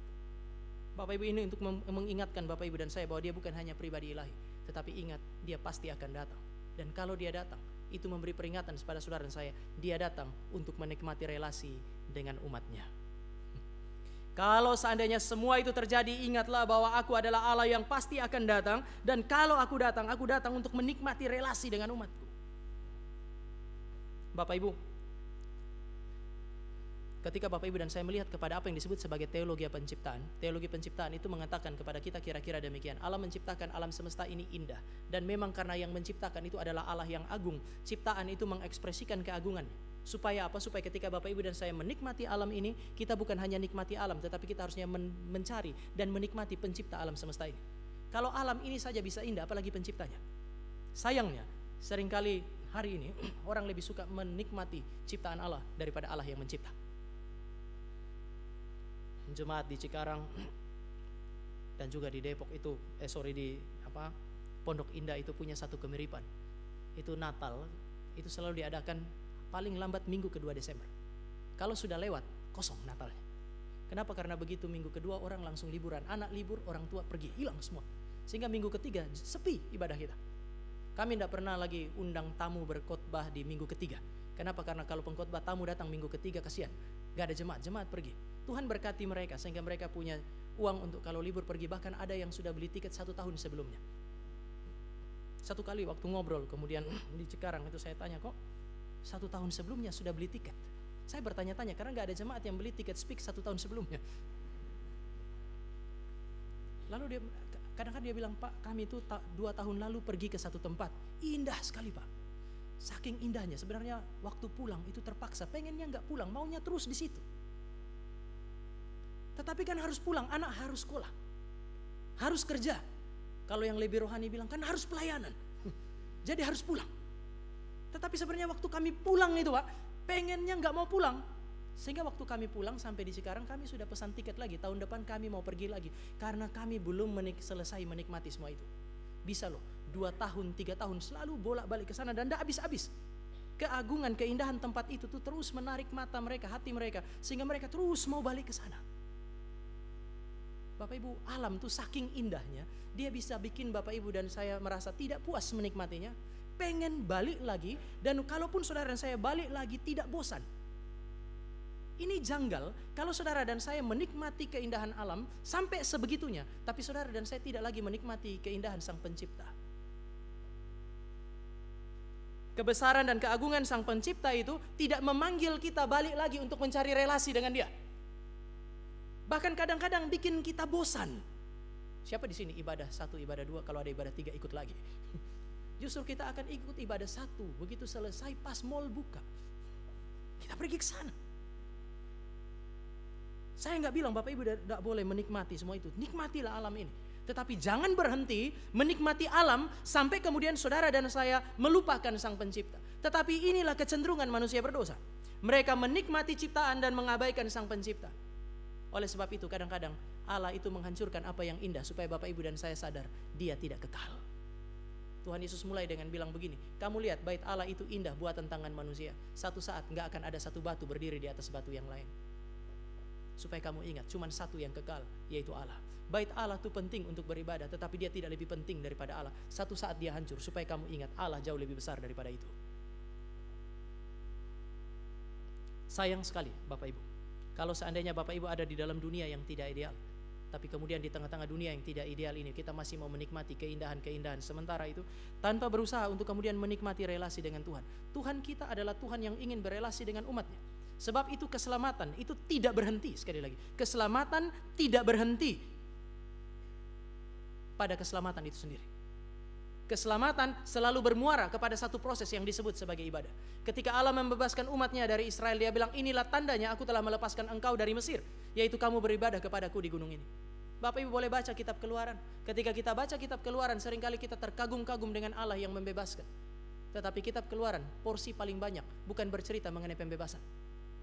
[SPEAKER 1] Bapak Ibu, ini untuk mengingatkan Bapak Ibu dan saya bahwa dia bukan hanya pribadi ilahi, tetapi ingat dia pasti akan datang. Dan kalau dia datang, itu memberi peringatan kepada saudara dan saya, dia datang untuk menikmati relasi dengan umatnya. Kalau seandainya semua itu terjadi, ingatlah bahwa aku adalah Allah yang pasti akan datang. Dan kalau aku datang untuk menikmati relasi dengan umatku. Bapak Ibu, ketika Bapak Ibu dan saya melihat kepada apa yang disebut sebagai teologi penciptaan itu mengatakan kepada kita kira-kira demikian. Allah menciptakan alam semesta ini indah, dan memang karena yang menciptakan itu adalah Allah yang agung, ciptaan itu mengekspresikan keagungan. Supaya apa? Supaya ketika Bapak Ibu dan saya menikmati alam ini, kita bukan hanya nikmati alam, tetapi kita harusnya mencari dan menikmati pencipta alam semesta ini. Kalau alam ini saja bisa indah, apalagi penciptanya. Sayangnya seringkali hari ini orang lebih suka menikmati ciptaan Allah daripada Allah yang mencipta. Jemaat di Cikarang dan juga di Depok itu, Pondok Indah itu punya satu kemiripan. Itu Natal, itu selalu diadakan paling lambat minggu kedua Desember. Kalau sudah lewat, kosong Natalnya. Kenapa? Karena begitu minggu kedua orang langsung liburan, anak libur, orang tua pergi, hilang semua. Sehingga minggu ketiga sepi ibadah kita. Kami tidak pernah lagi undang tamu berkhotbah di minggu ketiga. Kenapa? Karena kalau pengkhotbah tamu datang minggu ketiga kasihan, gak ada jemaat pergi. Tuhan berkati mereka sehingga mereka punya uang untuk kalau libur pergi. Bahkan ada yang sudah beli tiket 1 tahun sebelumnya. Satu kali waktu ngobrol kemudian di Cikarang itu saya tanya, kok 1 tahun sebelumnya sudah beli tiket? Saya bertanya-tanya karena gak ada jemaat yang beli tiket speak 1 tahun sebelumnya. Lalu dia kadang-kadang dia bilang, Pak, kami itu 2 tahun lalu pergi ke satu tempat, indah sekali Pak. Saking indahnya, sebenarnya waktu pulang itu terpaksa, pengennya nggak pulang, maunya terus di situ. Tetapi kan harus pulang, anak harus sekolah, harus kerja. Kalau yang lebih rohani bilang kan harus pelayanan, jadi harus pulang. Tetapi sebenarnya waktu kami pulang itu Pak, pengennya nggak mau pulang. Sehingga waktu kami pulang sampai di Cikarang, kami sudah pesan tiket lagi. Tahun depan kami mau pergi lagi, karena kami belum selesai menikmati semua itu. Bisa loh, 2 tahun, 3 tahun selalu bolak-balik ke sana dan tidak habis-habis. Keagungan, keindahan tempat itu tuh terus menarik mata mereka, hati mereka, sehingga mereka terus mau balik ke sana. Bapak Ibu, alam tuh saking indahnya, dia bisa bikin Bapak Ibu dan saya merasa tidak puas menikmatinya, pengen balik lagi, dan kalaupun saudara dan saya balik lagi tidak bosan. Ini janggal kalau saudara dan saya menikmati keindahan alam sampai sebegitunya, tapi saudara dan saya tidak lagi menikmati keindahan Sang Pencipta. Kebesaran dan keagungan Sang Pencipta itu tidak memanggil kita balik lagi untuk mencari relasi dengan Dia. Bahkan kadang-kadang bikin kita bosan. Siapa di sini ibadah 1, ibadah 2, kalau ada ibadah 3 ikut lagi. Justru kita akan ikut ibadah 1, begitu selesai pas mall buka, kita pergi ke sana. Saya nggak bilang Bapak Ibu tidak boleh menikmati semua itu, nikmatilah alam ini. Tetapi jangan berhenti menikmati alam sampai kemudian saudara dan saya melupakan Sang Pencipta. Tetapi inilah kecenderungan manusia berdosa. Mereka menikmati ciptaan dan mengabaikan Sang Pencipta. Oleh sebab itu kadang-kadang Allah itu menghancurkan apa yang indah supaya Bapak Ibu dan saya sadar Dia tidak kekal. Tuhan Yesus mulai dengan bilang begini, kamu lihat bait Allah itu indah buatan tangan manusia. Satu saat nggak akan ada satu batu berdiri di atas batu yang lain. Supaya kamu ingat, cuma satu yang kekal, yaitu Allah. Bait Allah itu penting untuk beribadah, tetapi dia tidak lebih penting daripada Allah. Satu saat dia hancur, supaya kamu ingat Allah jauh lebih besar daripada itu. Sayang sekali Bapak Ibu, kalau seandainya Bapak Ibu ada di dalam dunia yang tidak ideal, tapi kemudian di tengah-tengah dunia yang tidak ideal ini kita masih mau menikmati keindahan-keindahan sementara itu, tanpa berusaha untuk kemudian menikmati relasi dengan Tuhan. Tuhan kita adalah Tuhan yang ingin berelasi dengan umatnya. Sebab itu keselamatan itu tidak berhenti. Sekali lagi, keselamatan tidak berhenti pada keselamatan itu sendiri. Keselamatan selalu bermuara kepada satu proses yang disebut sebagai ibadah. Ketika Allah membebaskan umatnya dari Israel, Dia bilang, inilah tandanya aku telah melepaskan engkau dari Mesir, yaitu kamu beribadah kepadaku di gunung ini. Bapak Ibu boleh baca kitab Keluaran. Ketika kita baca kitab Keluaran, seringkali kita terkagum-kagum dengan Allah yang membebaskan. Tetapi kitab Keluaran porsi paling banyak bukan bercerita mengenai pembebasan.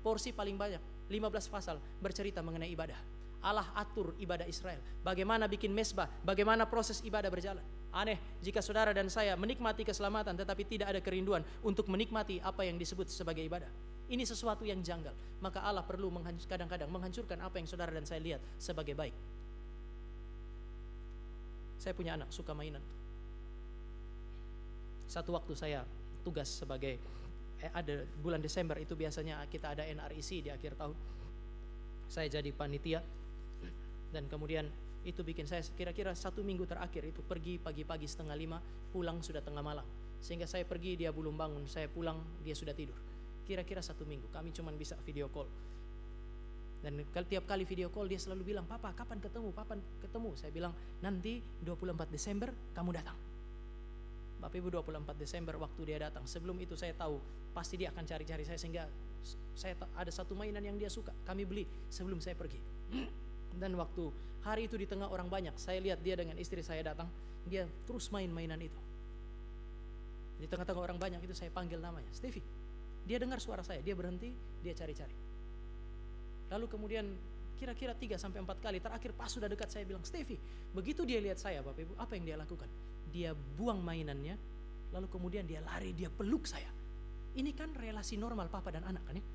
[SPEAKER 1] Porsi paling banyak 15 pasal bercerita mengenai ibadah. Allah atur ibadah Israel, bagaimana bikin mezbah, bagaimana proses ibadah berjalan. Aneh jika saudara dan saya menikmati keselamatan tetapi tidak ada kerinduan untuk menikmati apa yang disebut sebagai ibadah. Ini sesuatu yang janggal. Maka Allah perlu kadang-kadang menghancurkan apa yang saudara dan saya lihat sebagai baik. Saya punya anak suka mainan. Satu waktu saya tugas sebagai ada bulan Desember itu biasanya kita ada NRIC di akhir tahun. Saya jadi panitia dan kemudian itu bikin saya kira-kira 1 minggu terakhir itu pergi pagi-pagi 4:30, pulang sudah tengah malam. Sehingga saya pergi dia belum bangun, saya pulang dia sudah tidur. Kira-kira 1 minggu kami cuma bisa video call. Dan tiap kali video call dia selalu bilang, "Papa, kapan ketemu? Kapan ketemu?" Saya bilang, "Nanti 24 Desember kamu datang." Bapak Ibu, 24 Desember waktu dia datang, sebelum itu saya tahu pasti dia akan cari-cari saya, sehingga saya ada satu mainan yang dia suka, kami beli sebelum saya pergi. Dan waktu hari itu di tengah orang banyak, saya lihat dia dengan istri saya datang, dia terus main mainan itu. Di tengah-tengah orang banyak itu saya panggil namanya, "Stevie." Dia dengar suara saya, dia berhenti, dia cari-cari. Lalu kemudian kira-kira 3-4 kali, terakhir pas sudah dekat saya bilang, "Stevie." Begitu dia lihat saya Bapak Ibu, apa yang dia lakukan? Dia buang mainannya, lalu kemudian dia lari, dia peluk saya. Ini kan relasi normal papa dan anak kan ya.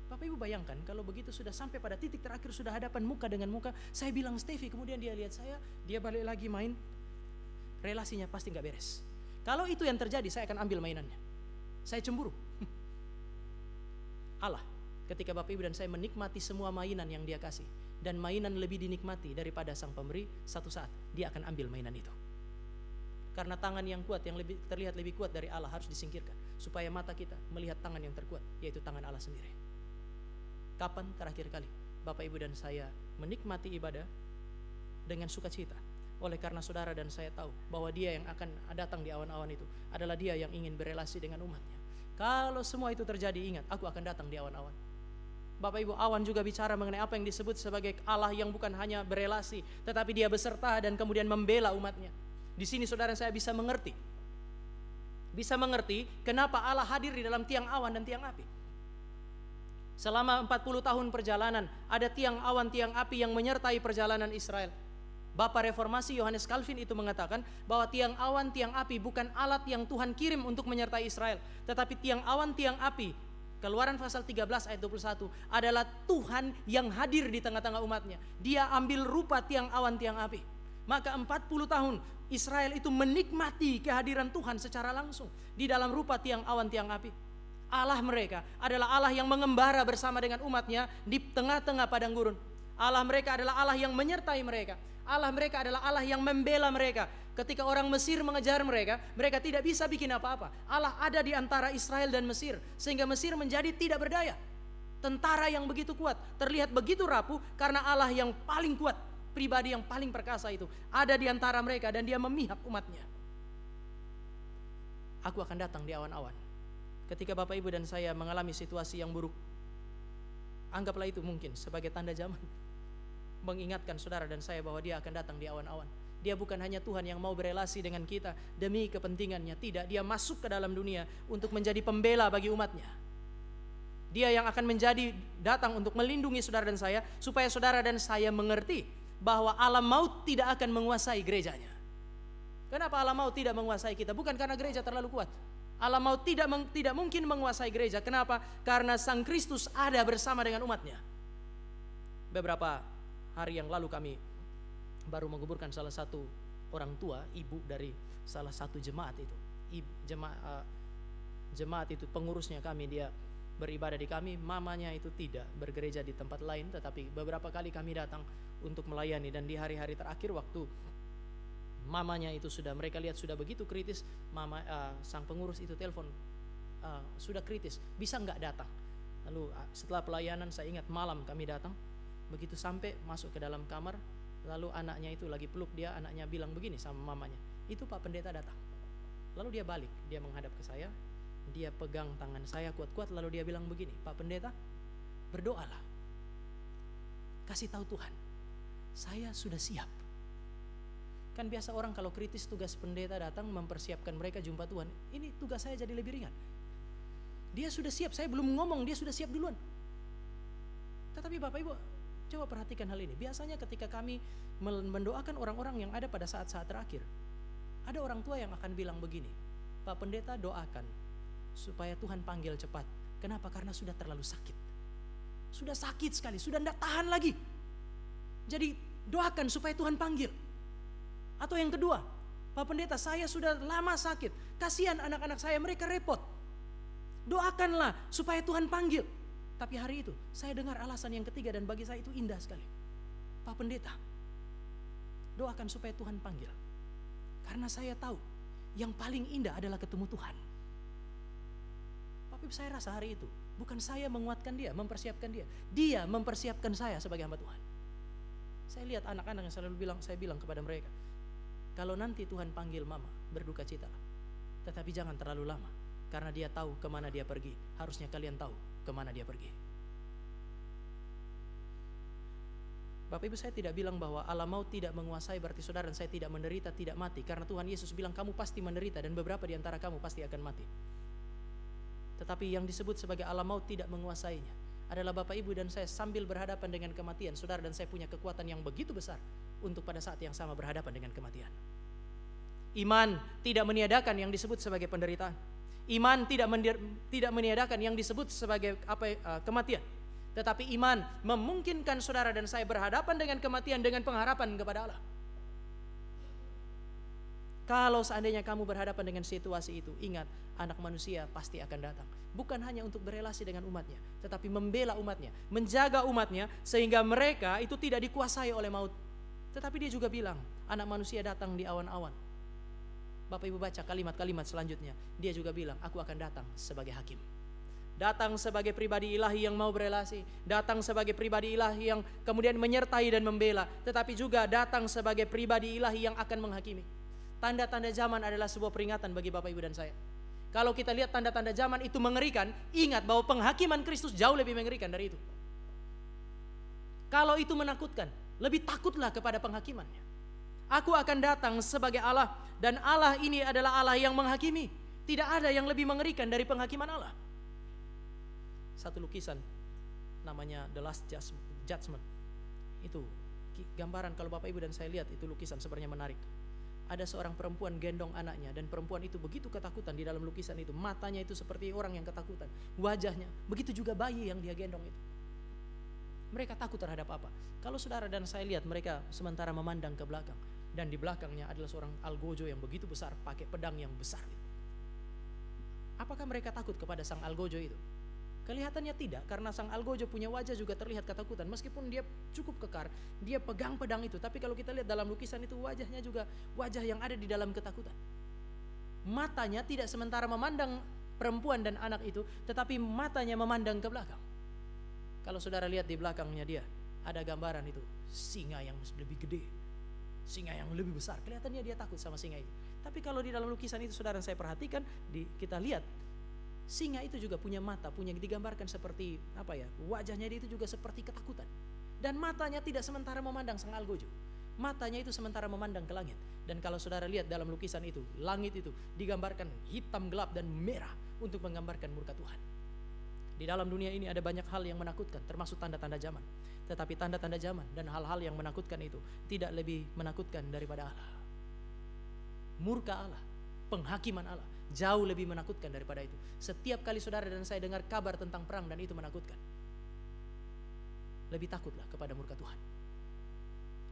[SPEAKER 1] Bapak Ibu bayangkan kalau begitu sudah sampai pada titik terakhir, sudah hadapan muka dengan muka, saya bilang, "Stevie," kemudian dia lihat saya, dia balik lagi main, relasinya pasti gak beres. Kalau itu yang terjadi, saya akan ambil mainannya. Saya cemburu. Allah. Ketika Bapak Ibu dan saya menikmati semua mainan yang Dia kasih, dan mainan lebih dinikmati daripada sang pemberi, satu saat Dia akan ambil mainan itu. Karena tangan yang kuat, yang terlihat lebih kuat dari Allah harus disingkirkan, supaya mata kita melihat tangan yang terkuat, yaitu tangan Allah sendiri. Kapan terakhir kali Bapak Ibu dan saya menikmati ibadah dengan sukacita? Oleh karena saudara dan saya tahu bahwa Dia yang akan datang di awan-awan itu adalah Dia yang ingin berelasi dengan umatnya. Kalau semua itu terjadi, ingat, aku akan datang di awan-awan. Bapak Ibu, awan juga bicara mengenai apa yang disebut sebagai Allah yang bukan hanya berelasi, tetapi Dia beserta dan kemudian membela umatnya. Di sini saudara saya bisa mengerti kenapa Allah hadir di dalam tiang awan dan tiang api. Selama 40 tahun perjalanan, ada tiang awan, tiang api yang menyertai perjalanan Israel. Bapak Reformasi Yohanes Calvin itu mengatakan bahwa tiang awan, tiang api bukan alat yang Tuhan kirim untuk menyertai Israel, tetapi tiang awan, tiang api, Keluaran pasal 13 ayat 21, adalah Tuhan yang hadir di tengah-tengah umatnya. Dia ambil rupa tiang awan, tiang api. Maka 40 tahun Israel itu menikmati kehadiran Tuhan secara langsung di dalam rupa tiang awan, tiang api. Allah mereka adalah Allah yang mengembara bersama dengan umatnya di tengah-tengah padang gurun. Allah mereka adalah Allah yang menyertai mereka. Allah mereka adalah Allah yang membela mereka. Ketika orang Mesir mengejar mereka, mereka tidak bisa bikin apa-apa. Allah ada di antara Israel dan Mesir, sehingga Mesir menjadi tidak berdaya. Tentara yang begitu kuat terlihat begitu rapuh karena Allah yang paling kuat, pribadi yang paling perkasa itu ada di antara mereka dan Dia memihak umatnya. Aku akan datang di awan-awan. Ketika Bapak Ibu dan saya mengalami situasi yang buruk, anggaplah itu mungkin sebagai tanda zaman, mengingatkan saudara dan saya bahwa Dia akan datang di awan-awan. Dia bukan hanya Tuhan yang mau berelasi dengan kita demi kepentingannya, tidak. Dia masuk ke dalam dunia untuk menjadi pembela bagi umatnya. Dia yang akan datang untuk melindungi saudara dan saya, supaya saudara dan saya mengerti bahwa alam maut tidak akan menguasai gerejanya. Kenapa alam maut tidak menguasai kita? Bukan karena gereja terlalu kuat. Alam maut tidak mungkin menguasai gereja. Kenapa? Karena Sang Kristus ada bersama dengan umatnya. Beberapa hari yang lalu kami baru menguburkan salah satu orang tua, ibu dari salah satu jemaat itu. Jemaat itu pengurusnya kami, dia beribadah di kami. Mamanya itu tidak bergereja di tempat lain, tetapi beberapa kali kami datang untuk melayani. Dan di hari-hari terakhir waktu mamanya itu mereka lihat sudah begitu kritis, sang pengurus itu telepon, sudah kritis, bisa nggak datang? Lalu setelah pelayanan, saya ingat malam kami datang, begitu sampai masuk ke dalam kamar, lalu anaknya itu lagi peluk dia, anaknya bilang begini sama mamanya, itu Pak Pendeta datang. Lalu dia balik, dia menghadap ke saya, dia pegang tangan saya kuat-kuat, lalu dia bilang begini, Pak Pendeta, berdoalah, kasih tahu Tuhan, saya sudah siap. Kan biasa orang kalau kritis, tugas pendeta datang mempersiapkan mereka jumpa Tuhan. Ini tugas saya jadi lebih ringan. Dia sudah siap, saya belum ngomong, dia sudah siap duluan. Tetapi Bapak Ibu, coba perhatikan hal ini. Biasanya ketika kami mendoakan orang-orang yang ada pada saat-saat terakhir, ada orang tua yang akan bilang begini, Pak Pendeta doakan supaya Tuhan panggil cepat. Kenapa? Karena sudah terlalu sakit. Sudah sakit sekali, sudah tidak tahan lagi. Jadi doakan supaya Tuhan panggil. Atau yang kedua, Pak Pendeta, saya sudah lama sakit, kasihan anak-anak saya, mereka repot. Doakanlah supaya Tuhan panggil. Tapi hari itu saya dengar alasan yang ketiga dan bagi saya itu indah sekali. Pak Pendeta, doakan supaya Tuhan panggil. Karena saya tahu yang paling indah adalah ketemu Tuhan. Tapi saya rasa hari itu bukan saya menguatkan dia, mempersiapkan dia. Dia mempersiapkan saya sebagai hamba Tuhan. Saya lihat anak-anak yang selalu saya bilang kepada mereka, kalau nanti Tuhan panggil mama, berduka cita, tetapi jangan terlalu lama, karena dia tahu kemana dia pergi. Harusnya kalian tahu kemana dia pergi. Bapak Ibu, saya tidak bilang bahwa alam maut tidak menguasai berarti saudara dan saya tidak menderita, tidak mati. Karena Tuhan Yesus bilang kamu pasti menderita dan beberapa di antara kamu pasti akan mati. Tetapi yang disebut sebagai alam maut tidak menguasainya adalah Bapak Ibu dan saya sambil berhadapan dengan kematian. Saudara dan saya punya kekuatan yang begitu besar untuk pada saat yang sama berhadapan dengan kematian. Iman tidak meniadakan yang disebut sebagai penderitaan. Iman tidak meniadakan yang disebut sebagai kematian. Tetapi iman memungkinkan saudara dan saya berhadapan dengan kematian dengan pengharapan kepada Allah. Kalau seandainya kamu berhadapan dengan situasi itu, ingat, Anak Manusia pasti akan datang. Bukan hanya untuk berelasi dengan umatnya, tetapi membela umatnya, menjaga umatnya, sehingga mereka itu tidak dikuasai oleh maut. Tetapi dia juga bilang, Anak Manusia datang di awan-awan. Bapak Ibu baca kalimat-kalimat selanjutnya. Dia juga bilang, aku akan datang sebagai hakim. Datang sebagai pribadi ilahi yang mau berelasi, datang sebagai pribadi ilahi yang kemudian menyertai dan membela, tetapi juga datang sebagai pribadi ilahi yang akan menghakimi. Tanda-tanda zaman adalah sebuah peringatan bagi Bapak Ibu dan saya. Kalau kita lihat tanda-tanda zaman itu mengerikan, ingat bahwa penghakiman Kristus jauh lebih mengerikan dari itu. Kalau itu menakutkan, lebih takutlah kepada penghakimannya. Aku akan datang sebagai Allah, dan Allah ini adalah Allah yang menghakimi. Tidak ada yang lebih mengerikan dari penghakiman Allah. Satu lukisan namanya The Last Judgment. Itu gambaran, kalau Bapak Ibu dan saya lihat itu lukisan sebenarnya menarik. Ada seorang perempuan gendong anaknya, dan perempuan itu begitu ketakutan di dalam lukisan itu. Matanya itu seperti orang yang ketakutan, wajahnya. Begitu juga bayi yang dia gendong itu. Mereka takut terhadap apa? Kalau saudara dan saya lihat, mereka sementara memandang ke belakang, dan di belakangnya adalah seorang algojo yang begitu besar, pakai pedang yang besar. Apakah mereka takut kepada sang algojo itu? Kelihatannya tidak, karena sang algojo punya wajah juga terlihat ketakutan. Meskipun dia cukup kekar, dia pegang pedang itu, tapi kalau kita lihat dalam lukisan itu, wajahnya juga wajah yang ada di dalam ketakutan. Matanya tidak sementara memandang perempuan dan anak itu, tetapi matanya memandang ke belakang. Kalau saudara lihat di belakangnya dia, ada gambaran itu, singa yang lebih gede, singa yang lebih besar. Kelihatannya dia takut sama singa itu. Tapi kalau di dalam lukisan itu saudara saya perhatikan, kita lihat, singa itu juga punya mata, digambarkan seperti wajahnya dia itu juga seperti ketakutan. Dan matanya tidak sementara memandang sang algojo. Matanya itu sementara memandang ke langit. Dan kalau saudara lihat dalam lukisan itu, langit itu digambarkan hitam gelap dan merah untuk menggambarkan murka Tuhan. Di dalam dunia ini ada banyak hal yang menakutkan, termasuk tanda-tanda zaman. Tetapi tanda-tanda zaman dan hal-hal yang menakutkan itu tidak lebih menakutkan daripada Allah. Murka Allah, penghakiman Allah jauh lebih menakutkan daripada itu. Setiap kali saudara dan saya dengar kabar tentang perang dan itu menakutkan, lebih takutlah kepada murka Tuhan.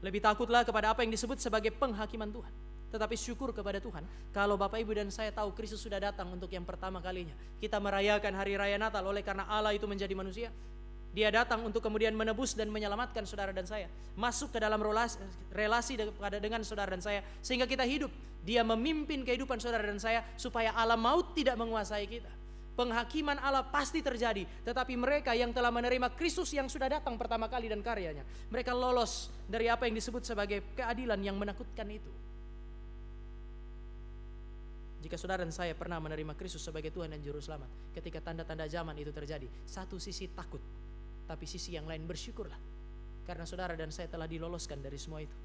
[SPEAKER 1] Lebih takutlah kepada apa yang disebut sebagai penghakiman Tuhan. Tetapi syukur kepada Tuhan, kalau Bapak Ibu dan saya tahu Kristus sudah datang untuk yang pertama kalinya. Kita merayakan hari raya Natal oleh karena Allah itu menjadi manusia. Dia datang untuk kemudian menebus dan menyelamatkan saudara dan saya, masuk ke dalam relasi dengan saudara dan saya, sehingga kita hidup. Dia memimpin kehidupan saudara dan saya supaya alam maut tidak menguasai kita. Penghakiman Allah pasti terjadi, tetapi mereka yang telah menerima Kristus yang sudah datang pertama kali dan karyanya, mereka lolos dari apa yang disebut sebagai keadilan yang menakutkan itu. Jika saudara dan saya pernah menerima Kristus sebagai Tuhan dan Juru Selamat, ketika tanda-tanda zaman itu terjadi, satu sisi takut, tapi sisi yang lain bersyukurlah, karena saudara dan saya telah diloloskan dari semua itu.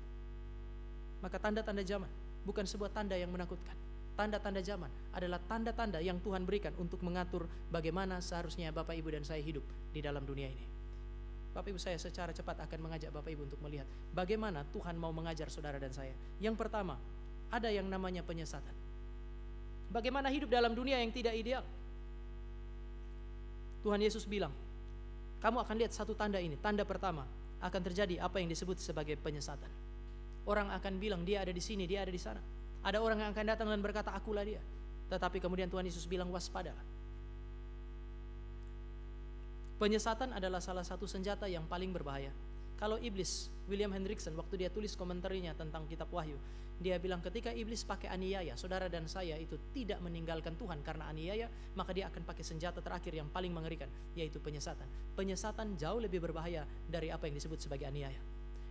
[SPEAKER 1] Maka tanda-tanda zaman bukan sebuah tanda yang menakutkan. Tanda-tanda zaman adalah tanda-tanda yang Tuhan berikan untuk mengatur bagaimana seharusnya Bapak Ibu dan saya hidup di dalam dunia ini. Bapak Ibu, saya secara cepat akan mengajak Bapak Ibu untuk melihat bagaimana Tuhan mau mengajar saudara dan saya. Yang pertama, ada yang namanya penyesatan. Bagaimana hidup dalam dunia yang tidak ideal. Tuhan Yesus bilang, kamu akan lihat satu tanda ini. Tanda pertama, akan terjadi apa yang disebut sebagai penyesatan. Orang akan bilang dia ada di sini, dia ada di sana. Ada orang yang akan datang dan berkata, akulah dia. Tetapi kemudian Tuhan Yesus bilang, waspadalah. Penyesatan adalah salah satu senjata yang paling berbahaya. Kalau iblis, William Hendrickson waktu dia tulis komentarnya tentang kitab Wahyu, dia bilang ketika iblis pakai aniaya, saudara dan saya itu tidak meninggalkan Tuhan karena aniaya, maka dia akan pakai senjata terakhir yang paling mengerikan, yaitu penyesatan. Penyesatan jauh lebih berbahaya dari apa yang disebut sebagai aniaya.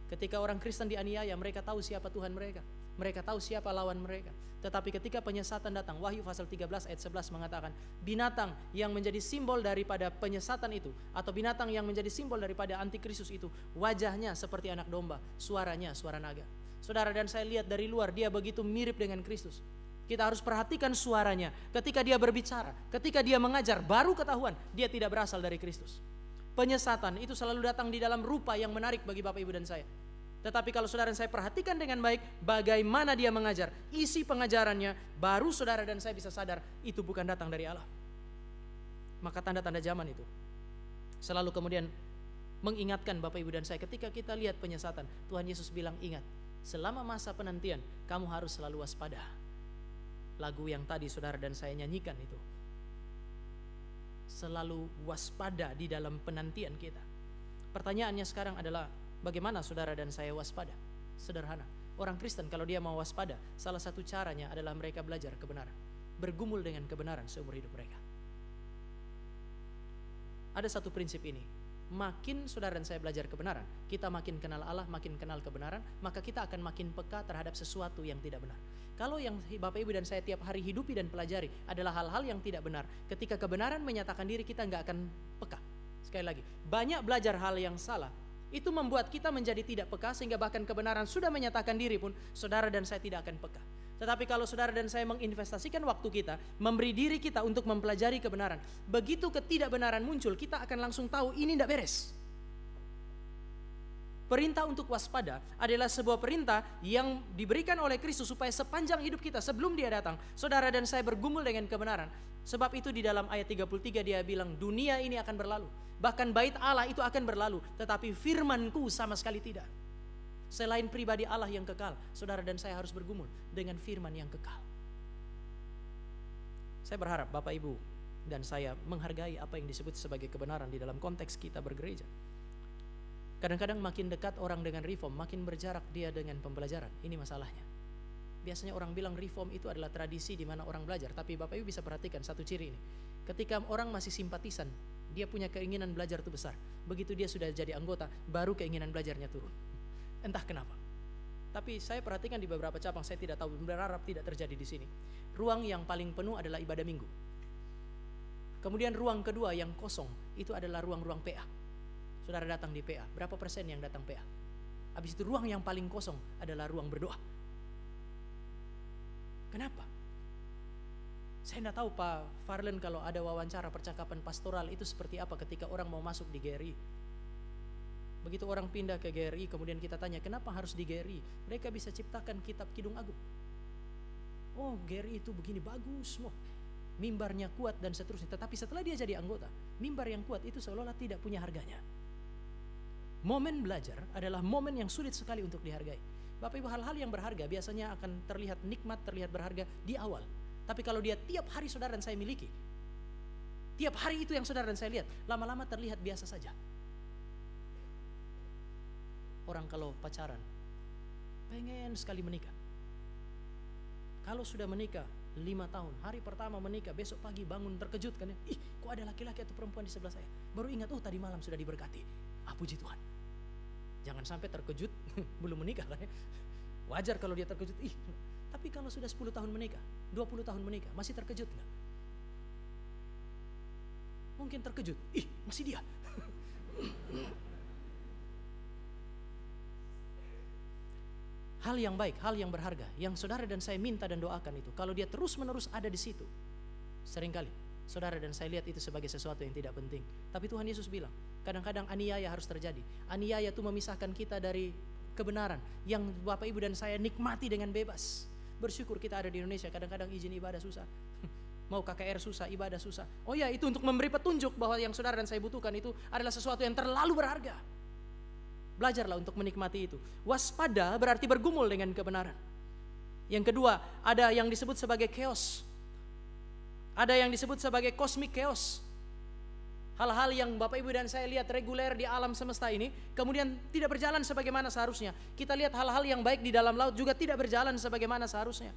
[SPEAKER 1] Ketika orang Kristen dianiaya, mereka tahu siapa Tuhan mereka, mereka tahu siapa lawan mereka. Tetapi ketika penyesatan datang, Wahyu pasal 13 ayat 11 mengatakan, binatang yang menjadi simbol daripada penyesatan itu, atau binatang yang menjadi simbol daripada antikristus itu, wajahnya seperti anak domba, suaranya suara naga. Saudara dan saya lihat dari luar, dia begitu mirip dengan Kristus. Kita harus perhatikan suaranya. Ketika dia berbicara, ketika dia mengajar, baru ketahuan dia tidak berasal dari Kristus. Penyesatan itu selalu datang di dalam rupa yang menarik bagi Bapak Ibu dan saya. Tetapi kalau saudara dan saya perhatikan dengan baik bagaimana dia mengajar, isi pengajarannya, baru saudara dan saya bisa sadar itu bukan datang dari Allah. Maka tanda-tanda zaman itu selalu kemudian mengingatkan Bapak Ibu dan saya, ketika kita lihat penyesatan, Tuhan Yesus bilang, ingat, selama masa penantian kamu harus selalu waspada. lagu yang tadi saudara dan saya nyanyikan itu. Selalu waspada di dalam penantian kita. Pertanyaannya sekarang adalah, bagaimana saudara dan saya waspada? Sederhana. Orang Kristen kalau dia mau waspada, salah satu caranya adalah mereka belajar kebenaran, bergumul dengan kebenaran seumur hidup mereka. Ada satu prinsip ini, makin saudara dan saya belajar kebenaran, kita makin kenal Allah, makin kenal kebenaran, maka kita akan makin peka terhadap sesuatu yang tidak benar. Kalau yang Bapak Ibu dan saya tiap hari hidupi dan pelajari adalah hal-hal yang tidak benar, ketika kebenaran menyatakan diri, kita nggak akan peka. Sekali lagi, banyak belajar hal yang salah, itu membuat kita menjadi tidak peka, sehingga bahkan kebenaran sudah menyatakan diri pun saudara dan saya tidak akan peka. Tetapi kalau saudara dan saya menginvestasikan waktu kita, memberi diri kita untuk mempelajari kebenaran, begitu ketidakbenaran muncul, kita akan langsung tahu ini tidak beres. Perintah untuk waspada adalah sebuah perintah yang diberikan oleh Kristus supaya sepanjang hidup kita sebelum dia datang, saudara dan saya bergumul dengan kebenaran. Sebab itu di dalam ayat 33 dia bilang, dunia ini akan berlalu, bahkan bait Allah itu akan berlalu, tetapi firmanku sama sekali tidak. Selain pribadi Allah yang kekal, saudara dan saya harus bergumul dengan firman yang kekal. Saya berharap Bapak Ibu dan saya menghargai apa yang disebut sebagai kebenaran di dalam konteks kita bergereja. Kadang-kadang makin dekat orang dengan reform, makin berjarak dia dengan pembelajaran. Ini masalahnya. Biasanya orang bilang reform itu adalah tradisi di mana orang belajar, tapi Bapak Ibu bisa perhatikan satu ciri ini. Ketika orang masih simpatisan, dia punya keinginan belajar itu besar. Begitu dia sudah jadi anggota, baru keinginan belajarnya turun. Entah kenapa. Tapi saya perhatikan di beberapa cabang, saya tidak tahu, berharap tidak terjadi di sini. Ruang yang paling penuh adalah ibadah minggu. Kemudian ruang kedua yang kosong itu adalah ruang-ruang PA. Saudara datang di PA, berapa persen yang datang PA? Habis itu ruang yang paling kosong adalah ruang berdoa. Kenapa? Saya tidak tahu Pak Farlen kalau ada wawancara percakapan pastoral itu seperti apa ketika orang mau masuk di GRI. Begitu orang pindah ke GRI, kemudian kita tanya kenapa harus di GRI? Mereka bisa ciptakan kitab Kidung Agung. Oh, GRI itu begini bagus, mimbarnya kuat dan seterusnya. Tetapi setelah dia jadi anggota, mimbar yang kuat itu seolah-olah tidak punya harganya. Momen belajar adalah momen yang sulit sekali untuk dihargai. Bapak Ibu, hal-hal yang berharga biasanya akan terlihat nikmat, terlihat berharga di awal. Tapi kalau dia tiap hari saudara dan saya miliki, tiap hari itu yang saudara dan saya lihat, lama-lama terlihat biasa saja. Orang kalau pacaran, pengen sekali menikah. Kalau sudah menikah 5 tahun, hari pertama menikah, besok pagi bangun terkejut kan ya, ih kok ada laki-laki atau perempuan di sebelah saya. Baru ingat, oh tadi malam sudah diberkati. Puji Tuhan. Jangan sampai terkejut belum menikah kan ya. Wajar kalau dia terkejut, tapi kalau sudah 10 tahun menikah, 20 tahun menikah, masih terkejut nggak? Mungkin terkejut, masih dia. Hal yang baik, hal yang berharga, yang saudara dan saya minta dan doakan itu, kalau dia terus-menerus ada di situ, seringkali saudara dan saya lihat itu sebagai sesuatu yang tidak penting. Tapi Tuhan Yesus bilang, kadang-kadang aniaya harus terjadi. Aniaya itu memisahkan kita dari kebenaran yang Bapak Ibu dan saya nikmati dengan bebas. Bersyukur kita ada di Indonesia, kadang-kadang izin ibadah susah. Mau KKR susah, ibadah susah. Oh ya, itu untuk memberi petunjuk bahwa yang saudara dan saya butuhkan itu adalah sesuatu yang terlalu berharga. Belajarlah untuk menikmati itu. Waspada berarti bergumul dengan kebenaran. Yang kedua, ada yang disebut sebagai chaos. Ada yang disebut sebagai cosmic chaos. Hal-hal yang Bapak Ibu dan saya lihat reguler di alam semesta ini, kemudian tidak berjalan sebagaimana seharusnya. Kita lihat hal-hal yang baik di dalam laut juga tidak berjalan sebagaimana seharusnya.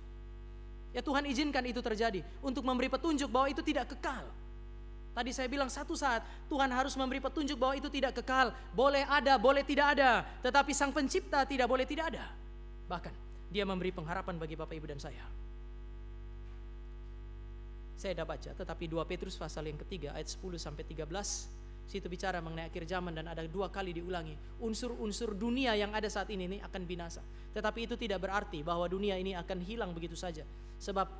[SPEAKER 1] Ya Tuhan izinkan itu terjadi untuk memberi petunjuk bahwa itu tidak kekal. Tadi saya bilang satu saat Tuhan harus memberi petunjuk bahwa itu tidak kekal. Boleh ada, boleh tidak ada. Tetapi Sang Pencipta tidak boleh tidak ada. Bahkan Dia memberi pengharapan bagi Bapak Ibu dan saya. Saya sudah baca, tetapi 2 Petrus pasal yang ketiga ayat 10 sampai 13 situ bicara mengenai akhir zaman dan ada 2 kali diulangi unsur-unsur dunia yang ada saat ini akan binasa. Tetapi itu tidak berarti bahwa dunia ini akan hilang begitu saja. Sebab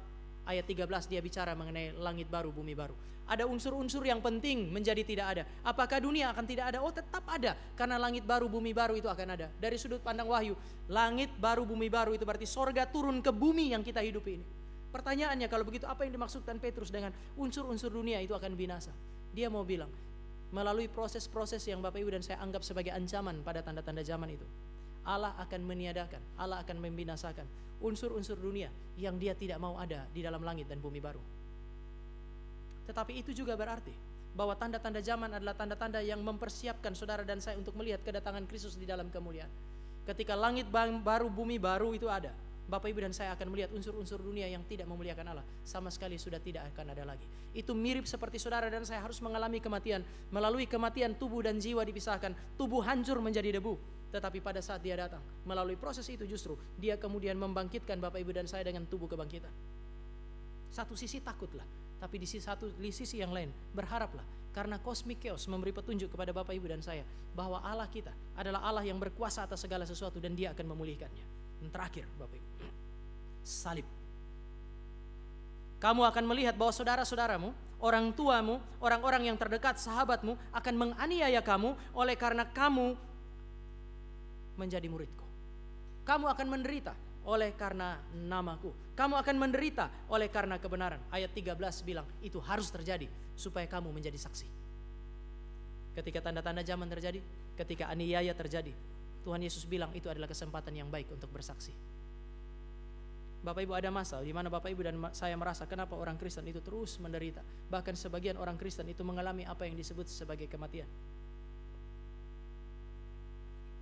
[SPEAKER 1] ayat 13 dia bicara mengenai langit baru, bumi baru. Ada unsur-unsur yang penting menjadi tidak ada. Apakah dunia akan tidak ada? Oh tetap ada, karena langit baru, bumi baru itu akan ada. Dari sudut pandang Wahyu, langit baru, bumi baru itu berarti sorga turun ke bumi yang kita hidupi ini. Pertanyaannya kalau begitu apa yang dimaksudkan Petrus dengan unsur-unsur dunia itu akan binasa? Dia mau bilang melalui proses-proses yang Bapak Ibu dan saya anggap sebagai ancaman pada tanda-tanda zaman itu. Allah akan meniadakan, Allah akan membinasakan unsur-unsur dunia yang Dia tidak mau ada di dalam langit dan bumi baru. Tetapi itu juga berarti bahwa tanda-tanda zaman adalah tanda-tanda yang mempersiapkan saudara dan saya untuk melihat kedatangan Kristus di dalam kemuliaan. Ketika langit baru, bumi baru itu ada, Bapak Ibu dan saya akan melihat unsur-unsur dunia yang tidak memuliakan Allah sama sekali sudah tidak akan ada lagi. Itu mirip seperti saudara dan saya harus mengalami kematian. Melalui kematian tubuh dan jiwa dipisahkan, tubuh hancur menjadi debu. Tetapi pada saat Dia datang, melalui proses itu justru Dia kemudian membangkitkan Bapak Ibu dan saya dengan tubuh kebangkitan. Satu sisi takutlah, tapi di sisi yang lain berharaplah, karena cosmic chaos memberi petunjuk kepada Bapak Ibu dan saya bahwa Allah kita adalah Allah yang berkuasa atas segala sesuatu dan Dia akan memulihkannya. Dan terakhir Bapak Ibu, salib. Kamu akan melihat bahwa saudara-saudaramu, orang tuamu, orang-orang yang terdekat, sahabatmu akan menganiaya kamu oleh karena kamu menjadi muridku. Kamu akan menderita oleh karena namaku. Kamu akan menderita oleh karena kebenaran. Ayat 13 bilang itu harus terjadi supaya kamu menjadi saksi. Ketika tanda-tanda zaman terjadi, ketika aniaya terjadi, Tuhan Yesus bilang itu adalah kesempatan yang baik untuk bersaksi. Bapak Ibu, ada masa di mana Bapak Ibu dan saya merasa kenapa orang Kristen itu terus menderita. Bahkan sebagian orang Kristen itu mengalami apa yang disebut sebagai kematian.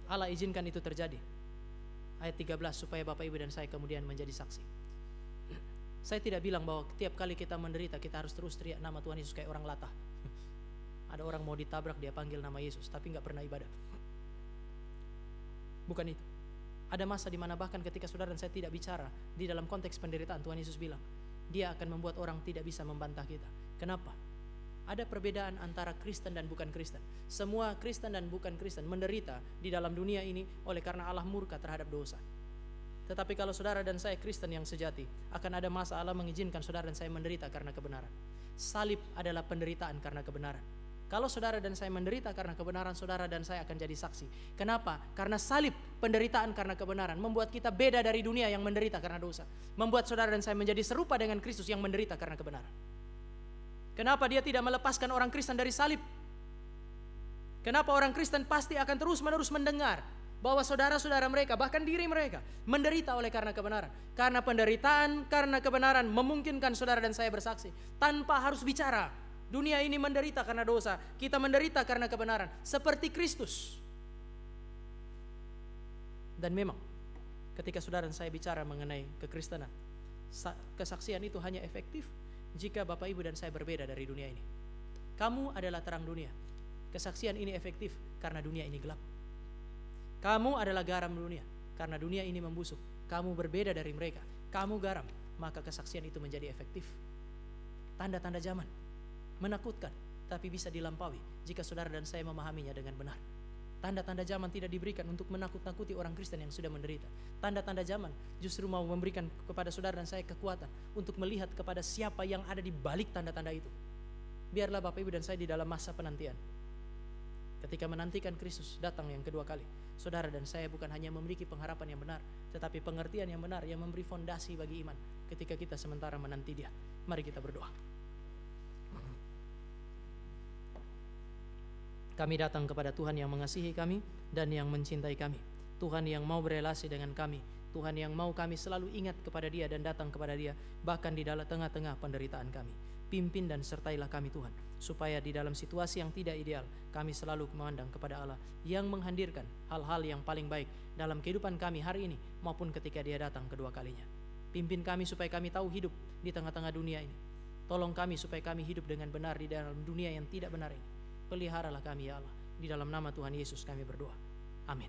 [SPEAKER 1] Allah izinkan itu terjadi. Ayat 13 supaya Bapak Ibu dan saya kemudian menjadi saksi. Saya tidak bilang bahwa tiap kali kita menderita kita harus terus teriak nama Tuhan Yesus kayak orang latah. Ada orang mau ditabrak dia panggil nama Yesus tapi gak pernah ibadah. Bukan itu. Ada masa di mana bahkan ketika saudara dan saya tidak bicara di dalam konteks penderitaan, Tuhan Yesus bilang Dia akan membuat orang tidak bisa membantah kita. Kenapa? Ada perbedaan antara Kristen dan bukan Kristen. Semua Kristen dan bukan Kristen menderita di dalam dunia ini oleh karena Allah murka terhadap dosa. Tetapi kalau saudara dan saya Kristen yang sejati, akan ada masa Allah mengizinkan saudara dan saya menderita karena kebenaran. Salib adalah penderitaan karena kebenaran. Kalau saudara dan saya menderita karena kebenaran, saudara dan saya akan jadi saksi. Kenapa? Karena salib, penderitaan karena kebenaran, membuat kita beda dari dunia yang menderita karena dosa. Membuat saudara dan saya menjadi serupa dengan Kristus yang menderita karena kebenaran. Kenapa Dia tidak melepaskan orang Kristen dari salib? Kenapa orang Kristen pasti akan terus-menerus mendengar bahwa saudara-saudara mereka, bahkan diri mereka, menderita oleh karena kebenaran. Karena penderitaan karena kebenaran memungkinkan saudara dan saya bersaksi tanpa harus bicara. Dunia ini menderita karena dosa, kita menderita karena kebenaran, seperti Kristus. Dan memang ketika saudara dan saya bicara mengenai kekristenan, kesaksian itu hanya efektif jika Bapak Ibu dan saya berbeda dari dunia ini. Kamu adalah terang dunia. Kesaksian ini efektif karena dunia ini gelap. Kamu adalah garam dunia, karena dunia ini membusuk. Kamu berbeda dari mereka, kamu garam, maka kesaksian itu menjadi efektif. Tanda-tanda zaman menakutkan, tapi bisa dilampaui jika saudara dan saya memahaminya dengan benar. Tanda-tanda zaman tidak diberikan untuk menakut-nakuti orang Kristen yang sudah menderita. Tanda-tanda zaman justru mau memberikan kepada saudara dan saya kekuatan untuk melihat kepada siapa yang ada di balik tanda-tanda itu. Biarlah Bapak Ibu dan saya di dalam masa penantian, ketika menantikan Kristus datang yang kedua kali, saudara dan saya bukan hanya memiliki pengharapan yang benar, tetapi pengertian yang benar yang memberi fondasi bagi iman ketika kita sementara menanti Dia. Mari kita berdoa. Kami datang kepada Tuhan yang mengasihi kami dan yang mencintai kami. Tuhan yang mau berelasi dengan kami. Tuhan yang mau kami selalu ingat kepada Dia dan datang kepada Dia bahkan di dalam tengah-tengah penderitaan kami. Pimpin dan sertailah kami Tuhan, supaya di dalam situasi yang tidak ideal kami selalu memandang kepada Allah yang menghadirkan hal-hal yang paling baik dalam kehidupan kami hari ini maupun ketika Dia datang kedua kalinya. Pimpin kami supaya kami tahu hidup di tengah-tengah dunia ini. Tolong kami supaya kami hidup dengan benar di dalam dunia yang tidak benar ini. Peliharalah kami ya Allah. Di dalam nama Tuhan Yesus kami berdoa. Amin.